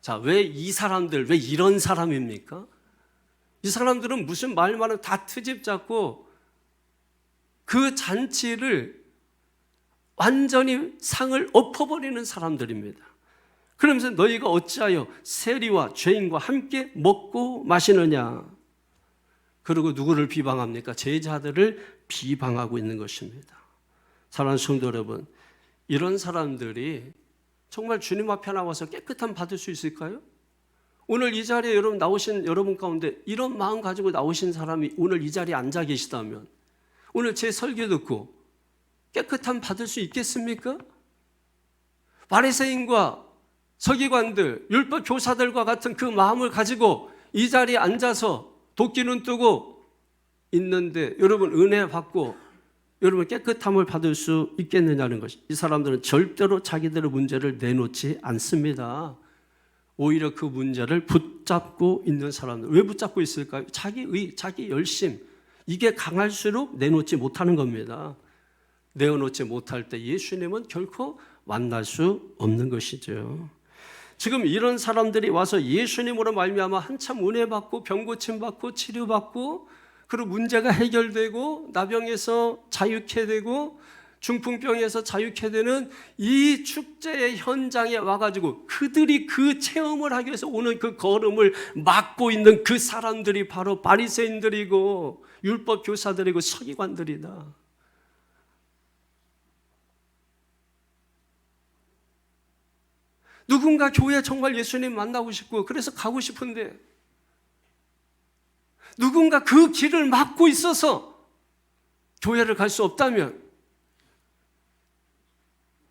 자, 왜 이 사람들, 왜 이런 사람입니까? 이 사람들은 무슨 말만 하면 다 트집 잡고 그 잔치를 완전히 상을 엎어버리는 사람들입니다. 그러면서 너희가 어찌하여 세리와 죄인과 함께 먹고 마시느냐? 그리고 누구를 비방합니까? 제자들을 비방하고 있는 것입니다. 사랑하는 성도 여러분, 이런 사람들이 정말 주님 앞에 나와서 깨끗함 받을 수 있을까요? 오늘 이 자리에 여러분 나오신 여러분 가운데 이런 마음 가지고 나오신 사람이 오늘 이 자리에 앉아 계시다면 오늘 제 설교 듣고 깨끗함 받을 수 있겠습니까? 바리새인과 서기관들, 율법 교사들과 같은 그 마음을 가지고 이 자리에 앉아서 도끼는 뜨고 있는데 여러분 은혜 받고 여러분 깨끗함을 받을 수 있겠느냐는 것이, 이 사람들은 절대로 자기들의 문제를 내놓지 않습니다. 오히려 그 문제를 붙잡고 있는 사람들. 왜 붙잡고 있을까요? 자기 의, 자기 열심, 이게 강할수록 내놓지 못하는 겁니다. 내어놓지 못할 때 예수님은 결코 만날 수 없는 것이죠. 지금 이런 사람들이 와서 예수님으로 말미암아 한참 은혜 받고 병 고침 받고 치료 받고 그리고 문제가 해결되고 나병에서 자유케 되고 중풍병에서 자유케 되는 이 축제의 현장에 와가지고 그들이 그 체험을 하기 위해서 오는 그 걸음을 막고 있는 그 사람들이 바로 바리새인들이고 율법 교사들이고 서기관들이다. 누군가 교회에 정말 예수님 만나고 싶고 그래서 가고 싶은데 누군가 그 길을 막고 있어서 교회를 갈 수 없다면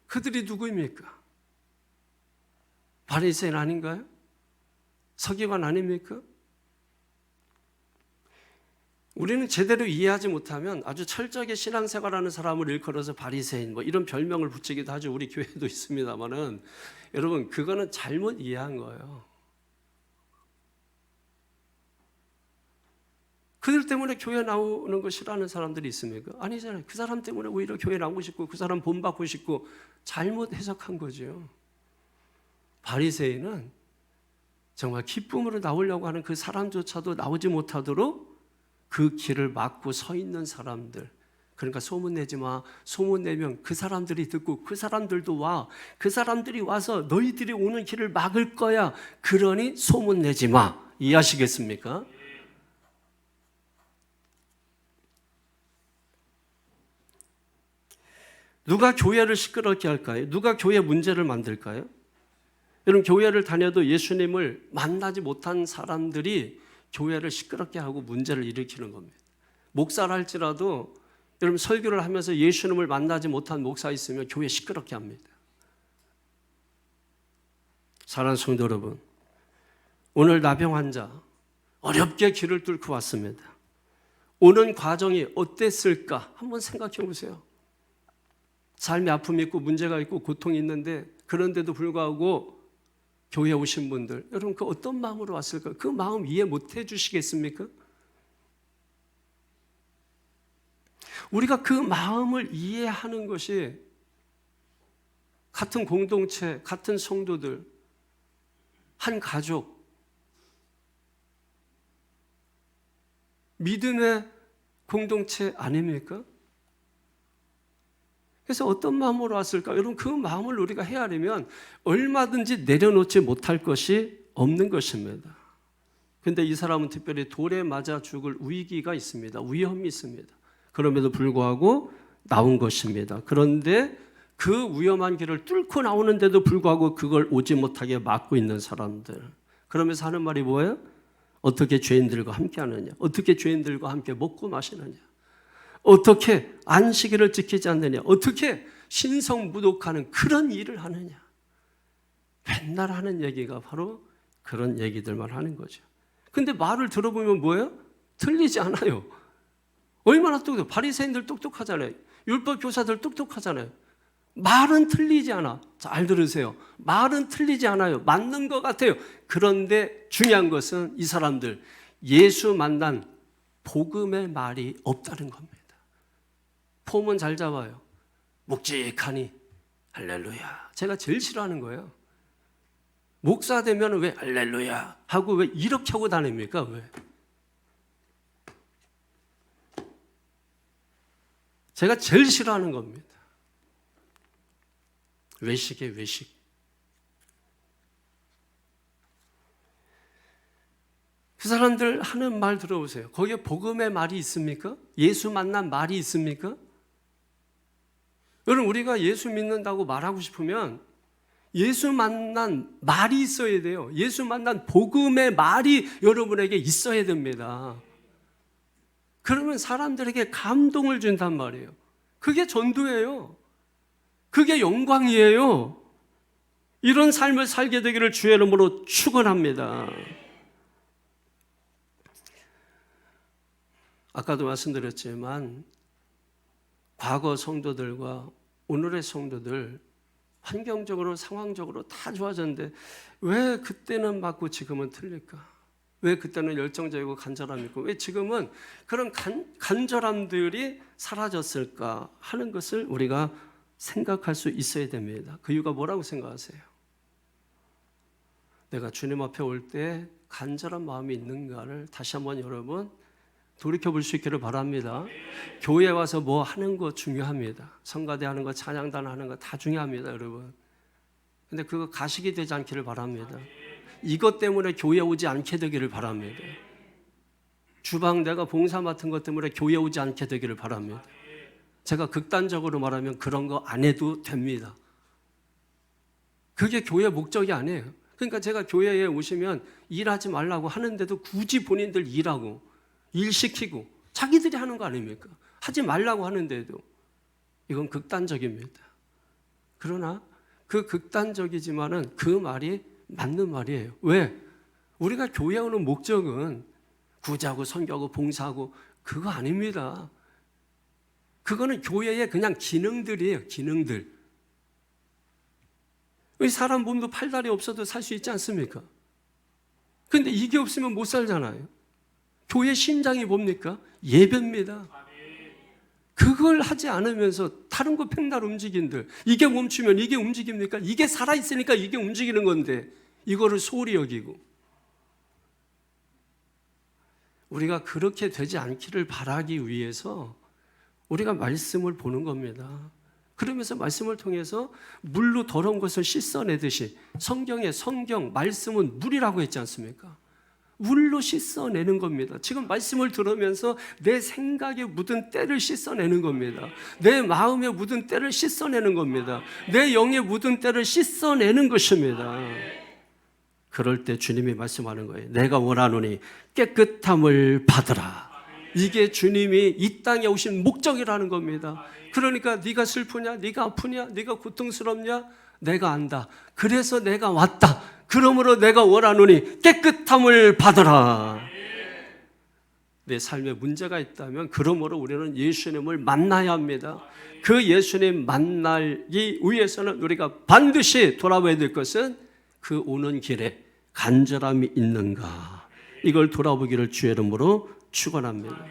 그들이 누구입니까? 바리새인 아닌가요? 서기관 아닙니까? 우리는 제대로 이해하지 못하면 아주 철저하게 신앙생활하는 사람을 일컬어서 바리새인 뭐 이런 별명을 붙이기도 하죠. 우리 교회도 있습니다만은 여러분 그거는 잘못 이해한 거예요. 그들 때문에 교회 나오는 거 싫어하는 사람들이 있습니까? 아니잖아요. 그 사람 때문에 오히려 교회 나오고 싶고 그 사람 본받고 싶고 잘못 해석한 거죠. 바리새인은 정말 기쁨으로 나오려고 하는 그 사람조차도 나오지 못하도록 그 길을 막고 서 있는 사람들. 그러니까 소문내지 마. 소문내면 그 사람들이 듣고 그 사람들도 와. 그 사람들이 와서 너희들이 오는 길을 막을 거야. 그러니 소문내지 마. 이해하시겠습니까? 누가 교회를 시끄럽게 할까요? 누가 교회 문제를 만들까요? 여러분 교회를 다녀도 예수님을 만나지 못한 사람들이 교회를 시끄럽게 하고 문제를 일으키는 겁니다. 목사를 할지라도 여러분 설교를 하면서 예수님을 만나지 못한 목사 있으면 교회 시끄럽게 합니다. 사랑하는 성도 여러분, 오늘 나병 환자 어렵게 길을 뚫고 왔습니다. 오는 과정이 어땠을까 한번 생각해 보세요. 삶의 아픔이 있고 문제가 있고 고통이 있는데 그런데도 불구하고 교회에 오신 분들, 여러분 그 어떤 마음으로 왔을까? 그 마음 이해 못 해주시겠습니까? 우리가 그 마음을 이해하는 것이 같은 공동체, 같은 성도들, 한 가족, 믿음의 공동체 아닙니까? 그래서 어떤 마음으로 왔을까? 여러분 그 마음을 우리가 헤아리면 얼마든지 내려놓지 못할 것이 없는 것입니다. 그런데 이 사람은 특별히 돌에 맞아 죽을 위기가 있습니다. 위험이 있습니다. 그럼에도 불구하고 나온 것입니다. 그런데 그 위험한 길을 뚫고 나오는데도 불구하고 그걸 오지 못하게 막고 있는 사람들. 그러면서 하는 말이 뭐예요? 어떻게 죄인들과 함께 하느냐? 어떻게 죄인들과 함께 먹고 마시느냐? 어떻게 안식일을 지키지 않느냐? 어떻게 신성무독하는 그런 일을 하느냐? 맨날 하는 얘기가 바로 그런 얘기들만 하는 거죠. 근데 말을 들어보면 뭐예요? 틀리지 않아요. 얼마나 똑똑해요. 바리새인들 똑똑하잖아요. 율법 교사들 똑똑하잖아요. 말은 틀리지 않아. 잘 들으세요. 말은 틀리지 않아요. 맞는 것 같아요. 그런데 중요한 것은 이 사람들 예수 만난 복음의 말이 없다는 겁니다. 폼은 잘 잡아요. 묵직하니 할렐루야. 제가 제일 싫어하는 거예요. 목사 되면 왜 할렐루야 하고 왜 이렇게 하고 다닙니까? 왜? 제가 제일 싫어하는 겁니다. 외식이에요, 외식. 그 사람들 하는 말 들어보세요. 거기에 복음의 말이 있습니까? 예수 만난 말이 있습니까? 여러분 우리가 예수 믿는다고 말하고 싶으면 예수 만난 말이 있어야 돼요. 예수 만난 복음의 말이 여러분에게 있어야 됩니다. 그러면 사람들에게 감동을 준단 말이에요. 그게 전도예요. 그게 영광이에요. 이런 삶을 살게 되기를 주의 이름으로 축원합니다. 아까도 말씀드렸지만 과거 성도들과 오늘의 성도들 환경적으로 상황적으로 다 좋아졌는데 왜 그때는 맞고 지금은 틀릴까? 왜 그때는 열정적이고 간절함이 있고 왜 지금은 그런 간절함들이 사라졌을까 하는 것을 우리가 생각할 수 있어야 됩니다. 그 이유가 뭐라고 생각하세요? 내가 주님 앞에 올 때 간절한 마음이 있는가를 다시 한번 여러분 돌이켜볼 수 있기를 바랍니다. 교회 와서 뭐 하는 거 중요합니다. 성가대 하는 거, 찬양단 하는 거 다 중요합니다, 여러분. 근데 그거 가식이 되지 않기를 바랍니다. 이것 때문에 교회 오지 않게 되기를 바랍니다. 주방 내가 봉사 맡은 것 때문에 교회 오지 않게 되기를 바랍니다. 제가 극단적으로 말하면 그런 거 안 해도 됩니다. 그게 교회 목적이 아니에요. 그러니까 제가 교회에 오시면 일하지 말라고 하는데도 굳이 본인들 일하고 일 시키고 자기들이 하는 거 아닙니까? 하지 말라고 하는데도 이건 극단적입니다. 그러나 그 극단적이지만은 그 말이 맞는 말이에요. 왜? 우리가 교회 오는 목적은 구제하고 선교하고 봉사하고 그거 아닙니다. 그거는 교회의 그냥 기능들이에요. 기능들. 사람 몸도 팔다리 없어도 살 수 있지 않습니까? 그런데 이게 없으면 못 살잖아요. 교회 심장이 뭡니까? 예배입니다. 그걸 하지 않으면서 다른 거 팽달 움직인들, 이게 멈추면 이게 움직입니까? 이게 살아있으니까 이게 움직이는 건데 이거를 소홀히 여기고. 우리가 그렇게 되지 않기를 바라기 위해서 우리가 말씀을 보는 겁니다. 그러면서 말씀을 통해서 물로 더러운 것을 씻어내듯이 성경 말씀은 물이라고 했지 않습니까? 물로 씻어내는 겁니다. 지금 말씀을 들으면서 내 생각에 묻은 때를 씻어내는 겁니다. 내 마음에 묻은 때를 씻어내는 겁니다. 내 영에 묻은 때를 씻어내는 것입니다. 그럴 때 주님이 말씀하는 거예요. 내가 원하노니 깨끗함을 받으라. 이게 주님이 이 땅에 오신 목적이라는 겁니다. 그러니까 네가 슬프냐? 네가 아프냐? 네가 고통스럽냐? 내가 안다. 그래서 내가 왔다. 그러므로 내가 원하노니 깨끗함을 받으라. 내 삶에 문제가 있다면 그러므로 우리는 예수님을 만나야 합니다. 그 예수님 만나기 위해서는 우리가 반드시 돌아봐야 될 것은 그 오는 길에 간절함이 있는가, 이걸 돌아보기를 주의 이름으로 축원합니다.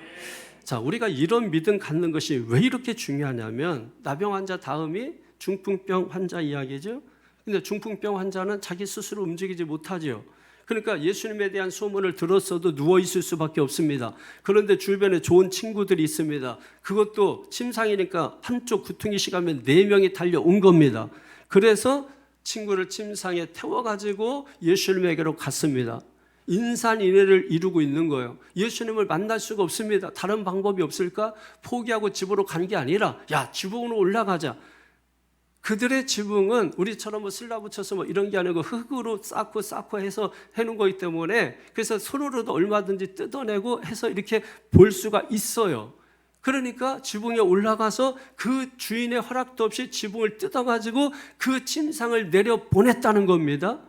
자, 우리가 이런 믿음 갖는 것이 왜 이렇게 중요하냐면, 나병 환자 다음이 중풍병 환자 이야기죠. 근데 중풍병 환자는 자기 스스로 움직이지 못하죠. 그러니까 예수님에 대한 소문을 들었어도 누워 있을 수밖에 없습니다. 그런데 주변에 좋은 친구들이 있습니다. 그것도 침상이니까 한쪽 구퉁이 시가면 4명이 달려온 겁니다. 그래서 친구를 침상에 태워가지고 예수님에게로 갔습니다. 인산인해를 이루고 있는 거예요. 예수님을 만날 수가 없습니다. 다른 방법이 없을까? 포기하고 집으로 간 게 아니라, 야, 지붕으로 올라가자. 그들의 지붕은 우리처럼 뭐 슬라브 쳐서 뭐 이런 게 아니고 흙으로 쌓고 해서 해놓은 거기 때문에, 그래서 손으로도 얼마든지 뜯어내고 해서 이렇게 볼 수가 있어요. 그러니까 지붕에 올라가서 그 주인의 허락도 없이 지붕을 뜯어가지고 그 침상을 내려보냈다는 겁니다.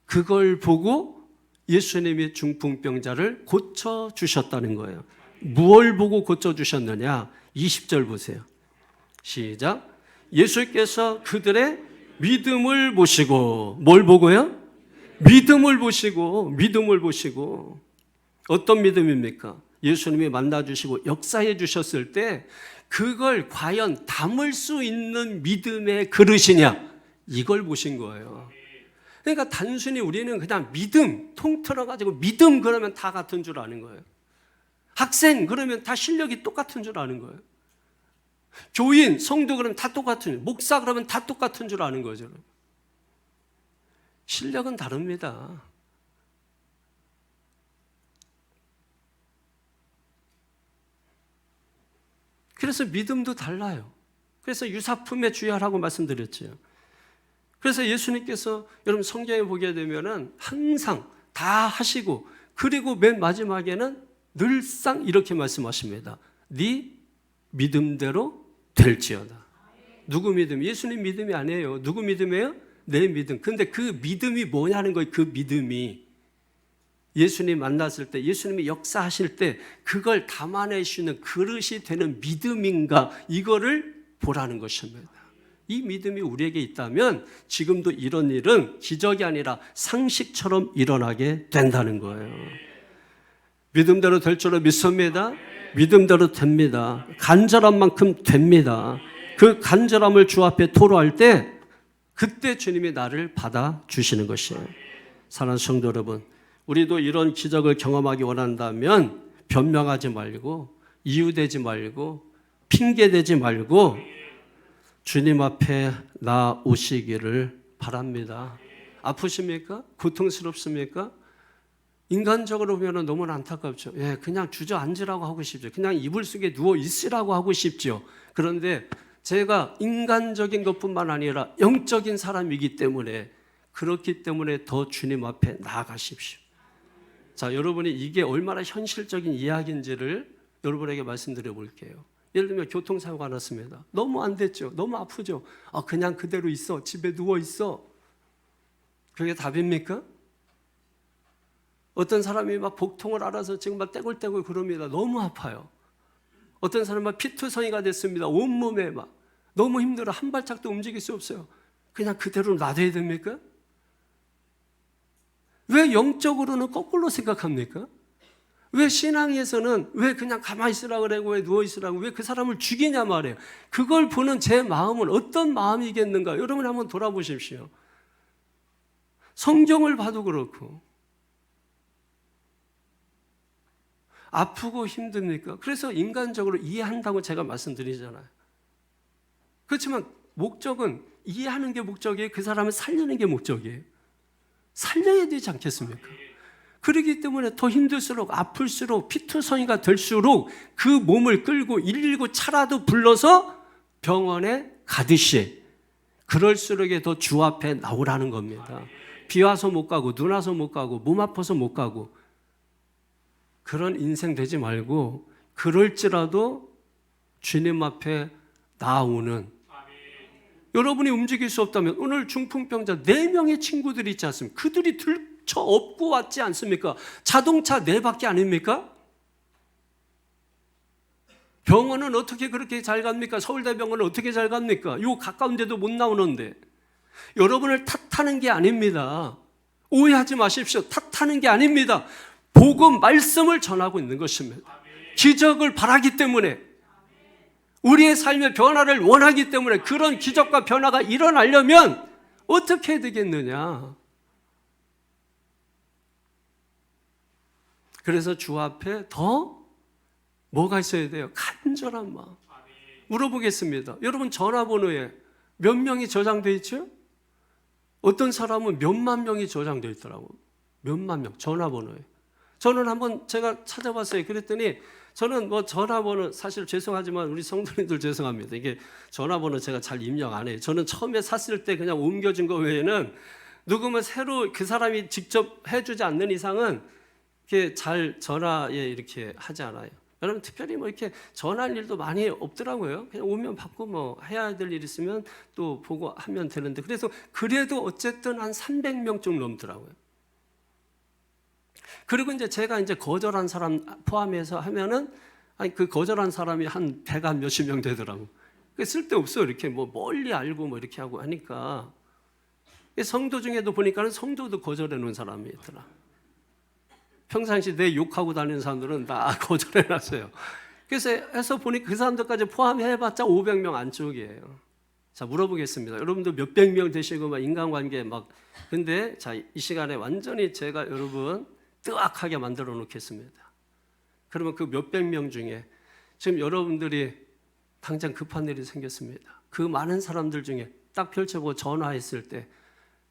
그걸 보고 예수님이 중풍병자를 고쳐주셨다는 거예요. 무엇을 보고 고쳐주셨느냐? 20절 보세요. 시작. 예수께서 그들의 믿음을 보시고, 뭘 보고요? 믿음을 보시고. 어떤 믿음입니까? 예수님이 만나주시고 역사해 주셨을 때 그걸 과연 담을 수 있는 믿음의 그릇이냐, 이걸 보신 거예요. 그러니까 단순히 우리는 그냥 믿음, 통틀어가지고 믿음 그러면 다 같은 줄 아는 거예요. 학생 그러면 다 실력이 똑같은 줄 아는 거예요. 교인, 성도 그러면 다 똑같은, 목사 그러면 다 똑같은 줄 아는 거죠. 실력은 다릅니다. 그래서 믿음도 달라요. 그래서 유사품에 주의하라고 말씀드렸죠. 그래서 예수님께서 여러분 성경에 보게 되면은 항상 다 하시고, 그리고 맨 마지막에는 늘상 이렇게 말씀하십니다. 네 믿음대로 될지어다. 누구 믿음? 예수님 믿음이 아니에요. 누구 믿음이에요? 내 믿음. 근데 그 믿음이 뭐냐는 거예요. 그 믿음이 예수님 만났을 때, 예수님이 역사하실 때 그걸 담아내시는 그릇이 되는 믿음인가, 이거를 보라는 것입니다. 이 믿음이 우리에게 있다면 지금도 이런 일은 기적이 아니라 상식처럼 일어나게 된다는 거예요. 믿음대로 될 줄로 믿습니다. 믿음대로 됩니다. 간절한 만큼 됩니다. 그 간절함을 주 앞에 토로할 때 그때 주님이 나를 받아주시는 것이에요. 사랑하는 성도 여러분, 우리도 이런 기적을 경험하기 원한다면 변명하지 말고, 이유되지 말고, 핑계대지 말고 주님 앞에 나오시기를 바랍니다. 아프십니까? 고통스럽습니까? 인간적으로 보면 너무나 안타깝죠. 예, 그냥 주저앉으라고 하고 싶죠. 그냥 이불 속에 누워 있으라고 하고 싶죠. 그런데 제가 인간적인 것뿐만 아니라 영적인 사람이기 때문에, 그렇기 때문에 더 주님 앞에 나아가십시오. 자, 여러분이 이게 얼마나 현실적인 이야기인지를 여러분에게 말씀드려 볼게요. 예를 들면 교통사고가 났습니다. 너무 안 됐죠. 너무 아프죠. 그냥 그대로 있어. 집에 누워 있어. 그게 답입니까? 어떤 사람이 막 복통을 알아서 지금 막 떼굴떼굴 그럽니다. 너무 아파요. 어떤 사람은 막 피투성이가 됐습니다. 온몸에 막 너무 힘들어. 한 발짝도 움직일 수 없어요. 그냥 그대로 놔둬야 됩니까? 왜 영적으로는 거꾸로 생각합니까? 왜 신앙에서는 왜 그냥 가만히 있으라고 그러고 왜 누워있으라고 왜 그 사람을 죽이냐 말이에요. 그걸 보는 제 마음은 어떤 마음이겠는가? 여러분 한번 돌아보십시오. 성경을 봐도 그렇고 아프고 힘듭니까? 그래서 인간적으로 이해한다고 제가 말씀드리잖아요. 그렇지만 목적은 이해하는 게 목적이에요. 그 사람을 살리는 게 목적이에요. 살려야 되지 않겠습니까? 그러기 때문에 더 힘들수록 아플수록 피투성이가 될수록 그 몸을 끌고 119 차라도 불러서 병원에 가듯이 그럴수록 더 주 앞에 나오라는 겁니다. 비 와서 못 가고 눈 와서 못 가고 몸 아파서 못 가고 그런 인생 되지 말고 그럴지라도 주님 앞에 나오는 여러분이 움직일 수 없다면 오늘 중풍병자 4명의 친구들이 있지 않습니까? 그들이 들쳐 업고 왔지 않습니까? 자동차 4바퀴 아닙니까? 병원은 어떻게 그렇게 잘 갑니까? 서울대병원은 어떻게 잘 갑니까? 요 가까운 데도 못 나오는데 여러분을 탓하는 게 아닙니다. 오해하지 마십시오. 탓하는 게 아닙니다. 복음 말씀을 전하고 있는 것입니다. 기적을 바라기 때문에 우리의 삶의 변화를 원하기 때문에 그런 기적과 변화가 일어나려면 어떻게 해야 되겠느냐? 그래서 주 앞에 더 뭐가 있어야 돼요? 간절한 마음. 물어보겠습니다. 여러분 전화번호에 몇 명이 저장되어 있죠? 어떤 사람은 몇만 명이 저장되어 있더라고요. 몇만 명 전화번호에. 저는 한번 제가 찾아봤어요. 그랬더니 저는 뭐 전화번호 사실 죄송하지만 우리 성도님들 죄송합니다. 이게 전화번호 제가 잘 입력 안 해요. 저는 처음에 샀을 때 그냥 옮겨준 거 외에는 누구면 새로 그 사람이 직접 해주지 않는 이상은 이렇게 잘 전화에 이렇게 하지 않아요. 여러분 특별히 뭐 이렇게 전화할 일도 많이 없더라고요. 그냥 오면 받고 뭐 해야 될 일 있으면 또 보고 하면 되는데 그래서 그래도 어쨌든 한 300명 좀 넘더라고요. 그리고 이제 제가 이제 거절한 사람 포함해서 하면은 아니 그 거절한 사람이 한 100한 몇십 명 되더라고. 쓸데없어 이렇게 뭐 멀리 알고 뭐 이렇게 하고 하니까 성도 중에도 보니까는 성도도 거절해 놓은 사람이 있더라. 평상시 내 욕하고 다니는 사람들은 다 거절해 놨어요. 그래서 해서 보니 그 사람들까지 포함해봤자 500명 안쪽이에요. 자 물어보겠습니다. 여러분도 몇백 명 되시고 막 인간관계 막 근데 자 이 시간에 완전히 제가 여러분 뜨악하게 만들어 놓겠습니다. 그러면 그 몇백 명 중에 지금 여러분들이 당장 급한 일이 생겼습니다. 그 많은 사람들 중에 딱 펼쳐보고 전화했을 때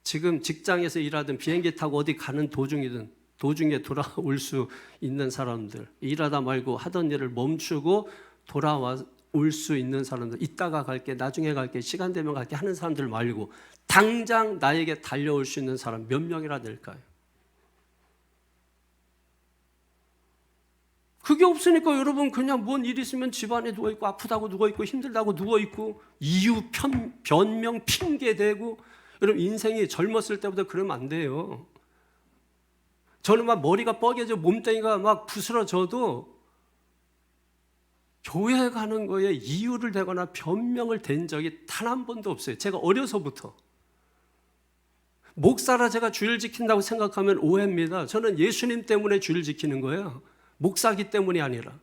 지금 직장에서 일하든 비행기 타고 어디 가는 도중이든 도중에 돌아올 수 있는 사람들 일하다 말고 하던 일을 멈추고 돌아올 수 있는 사람들 이따가 갈게 나중에 갈게 시간 되면 갈게 하는 사람들 말고 당장 나에게 달려올 수 있는 사람 몇 명이나 될까요? 그게 없으니까 여러분 그냥 뭔 일 있으면 집안에 누워있고 아프다고 누워있고 힘들다고 누워있고 이유 변명 핑계대고 여러분 인생이 젊었을 때보다 그러면 안 돼요. 저는 막 머리가 뻐개져 몸뚱이가 막 부스러져도 교회 가는 거에 이유를 대거나 변명을 댄 적이 단 한 번도 없어요. 제가 어려서부터. 목사라 제가 주일 지킨다고 생각하면 오해입니다. 저는 예수님 때문에 주일 지키는 거예요. 목사기 때문이 아니라.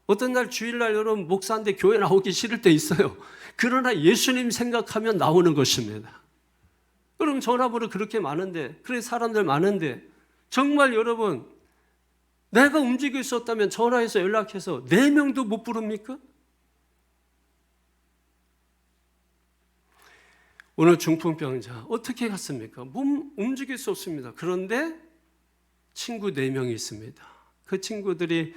어떤 날 주일날 여러분 목사인데 교회 나오기 싫을 때 있어요. 그러나 예수님 생각하면 나오는 것입니다. 여러분 전화번호 그렇게 많은데 그래 사람들 많은데 정말 여러분 내가 움직일 수 없다면 전화해서 연락해서 4명도 못 부릅니까? 오늘 중풍병자 어떻게 갔습니까? 몸 움직일 수 없습니다. 그런데 친구 4명이 있습니다. 그 친구들이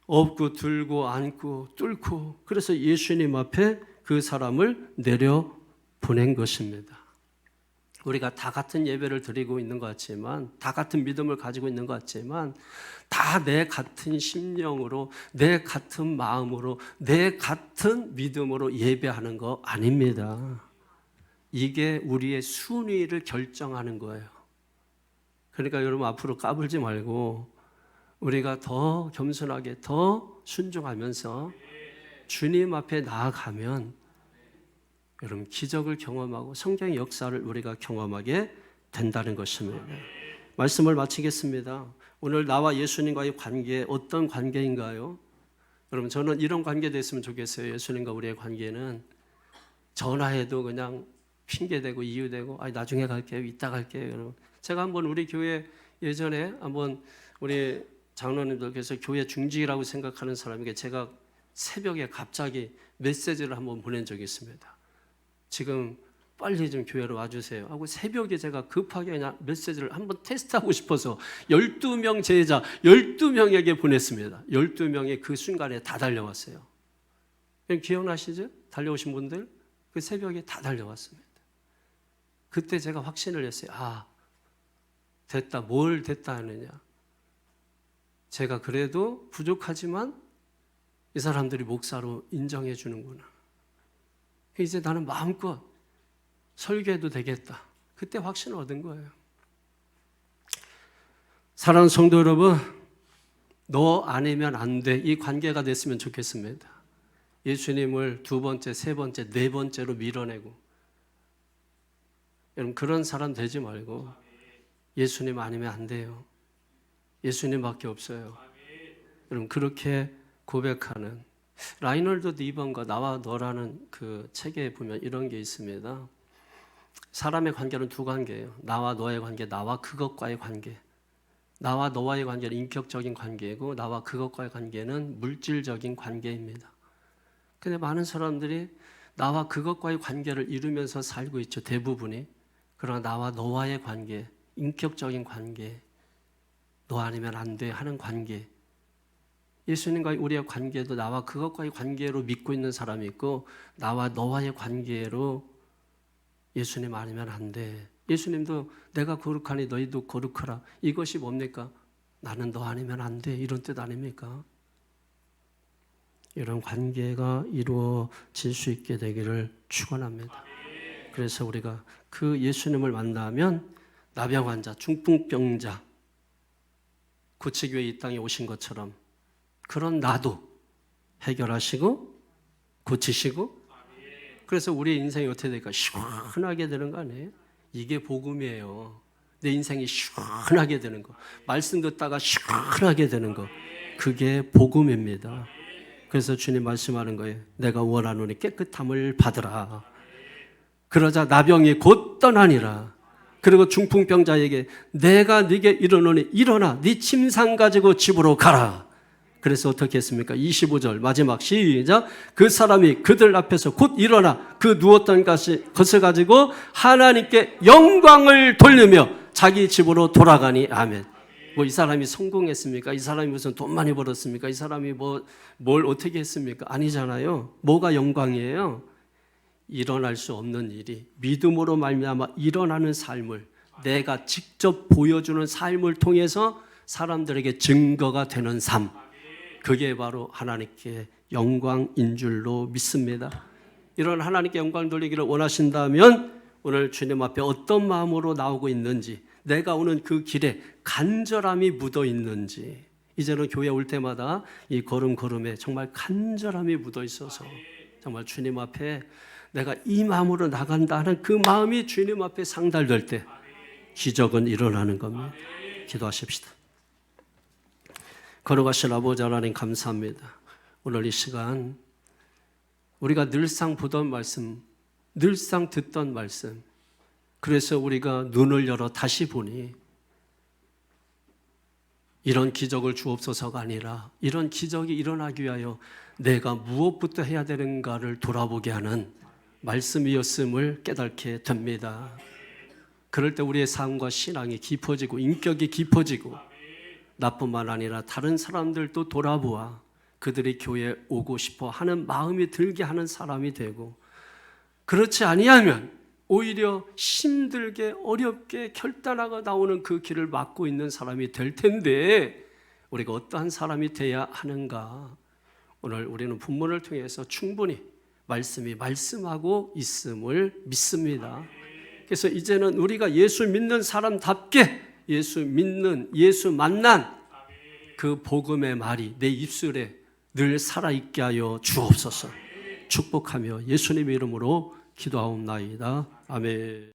업고 들고 안고 뚫고 그래서 예수님 앞에 그 사람을 내려 보낸 것입니다. 우리가 다 같은 예배를 드리고 있는 것 같지만 다 같은 믿음을 가지고 있는 것 같지만 다 내 같은 심령으로 내 같은 마음으로 내 같은 믿음으로 예배하는 거 아닙니다. 이게 우리의 순위를 결정하는 거예요. 그러니까 여러분 앞으로 까불지 말고 우리가 더 겸손하게 더 순종하면서 주님 앞에 나아가면 여러분 기적을 경험하고 성경의 역사를 우리가 경험하게 된다는 것입니다. 말씀을 마치겠습니다. 오늘 나와 예수님과의 관계 어떤 관계인가요? 여러분 저는 이런 관계 됐으면 좋겠어요. 예수님과 우리의 관계는 전화해도 그냥 핑계대고 이유대고 나중에 갈게요, 이따 갈게요. 여러분 제가 한번 우리 교회 예전에 한번 우리 장로님들께서 교회 중직이라고 생각하는 사람에게 제가 새벽에 갑자기 메시지를 한번 보낸 적이 있습니다. 지금 빨리 좀 교회로 와주세요 하고 새벽에 제가 급하게 그냥 메시지를 한번 테스트하고 싶어서 12명 제자 12명에게 보냈습니다. 12명이 그 순간에 다 달려왔어요. 기억나시죠? 달려오신 분들 그 새벽에 다 달려왔습니다. 그때 제가 확신을 했어요. 됐다. 뭘 됐다 하느냐. 제가 그래도 부족하지만 이 사람들이 목사로 인정해 주는구나. 이제 나는 마음껏 설교해도 되겠다. 그때 확신을 얻은 거예요. 사랑하는 성도 여러분, 너 아니면 안 돼. 이 관계가 됐으면 좋겠습니다. 예수님을 두 번째, 세 번째, 네 번째로 밀어내고 여러분 그런 사람 되지 말고 예수님 아니면 안 돼요. 예수님밖에 없어요. 여러분 그렇게 고백하는 라이널드 니번과 나와 너라는 그 책에 보면 이런 게 있습니다. 사람의 관계는 두 관계예요. 나와 너의 관계, 나와 그것과의 관계. 나와 너와의 관계는 인격적인 관계이고 나와 그것과의 관계는 물질적인 관계입니다. 근데 많은 사람들이 나와 그것과의 관계를 이루면서 살고 있죠. 대부분이. 그러나 나와 너와의 관계, 인격적인 관계, 너 아니면 안 돼 하는 관계. 예수님과의 우리의 관계도 나와 그것과의 관계로 믿고 있는 사람이 있고 나와 너와의 관계로 예수님 아니면 안 돼. 예수님도 내가 거룩하니 너희도 거룩하라. 이것이 뭡니까? 나는 너 아니면 안 돼. 이런 뜻 아닙니까? 이런 관계가 이루어질 수 있게 되기를 축원합니다. 그래서 우리가 그 예수님을 만나면 나병 환자, 중풍병자, 고치교회 이 땅에 오신 것처럼 그런 나도 해결하시고 고치시고 그래서 우리의 인생이 어떻게 될까? 시원하게 되는 거 아니에요? 이게 복음이에요. 내 인생이 시원하게 되는 거. 말씀 듣다가 시원하게 되는 거. 그게 복음입니다. 그래서 주님 말씀하는 거예요. 내가 원하노니 깨끗함을 받으라. 그러자 나병이 곧 떠나니라. 그리고 중풍병자에게 내가 네게 이르노니 일어나 네 침상 가지고 집으로 가라. 그래서 어떻게 했습니까? 25절 마지막 시작. 그 사람이 그들 앞에서 곧 일어나 그 누웠던 것을 가지고 하나님께 영광을 돌리며 자기 집으로 돌아가니 아멘. 이 사람이 성공했습니까? 이 사람이 무슨 돈 많이 벌었습니까? 이 사람이 뭘 어떻게 했습니까? 아니잖아요. 뭐가 영광이에요? 일어날 수 없는 일이 믿음으로 말미암아 일어나는 삶을 내가 직접 보여주는 삶을 통해서 사람들에게 증거가 되는 삶. 그게 바로 하나님께 영광인 줄로 믿습니다. 이런 하나님께 영광 돌리기를 원하신다면 오늘 주님 앞에 어떤 마음으로 나오고 있는지, 내가 오는 그 길에 간절함이 묻어 있는지, 이제는 교회 올 때마다 이 걸음걸음에 정말 간절함이 묻어 있어서 정말 주님 앞에 내가 이 마음으로 나간다는 그 마음이 주님 앞에 상달될 때 기적은 일어나는 겁니다. 기도하십시다. 걸어가신 아버지 하나님 감사합니다. 오늘 이 시간 우리가 늘상 보던 말씀, 늘상 듣던 말씀, 그래서 우리가 눈을 열어 다시 보니 이런 기적을 주옵소서가 아니라 이런 기적이 일어나기 위하여 내가 무엇부터 해야 되는가를 돌아보게 하는 말씀이었음을 깨닫게 됩니다. 그럴 때 우리의 삶과 신앙이 깊어지고 인격이 깊어지고 나뿐만 아니라 다른 사람들도 돌아보아 그들이 교회에 오고 싶어 하는 마음이 들게 하는 사람이 되고, 그렇지 아니하면 오히려 힘들게 어렵게 결단하고 나오는 그 길을 막고 있는 사람이 될 텐데 우리가 어떠한 사람이 돼야 하는가? 오늘 우리는 본문을 통해서 충분히 말씀이 말씀하고 있음을 믿습니다. 그래서 이제는 우리가 예수 믿는 사람답게 예수 믿는, 예수 만난 그 복음의 말이 내 입술에 늘 살아있게 하여 주옵소서. 축복하며 예수님의 이름으로 기도하옵나이다. 아멘.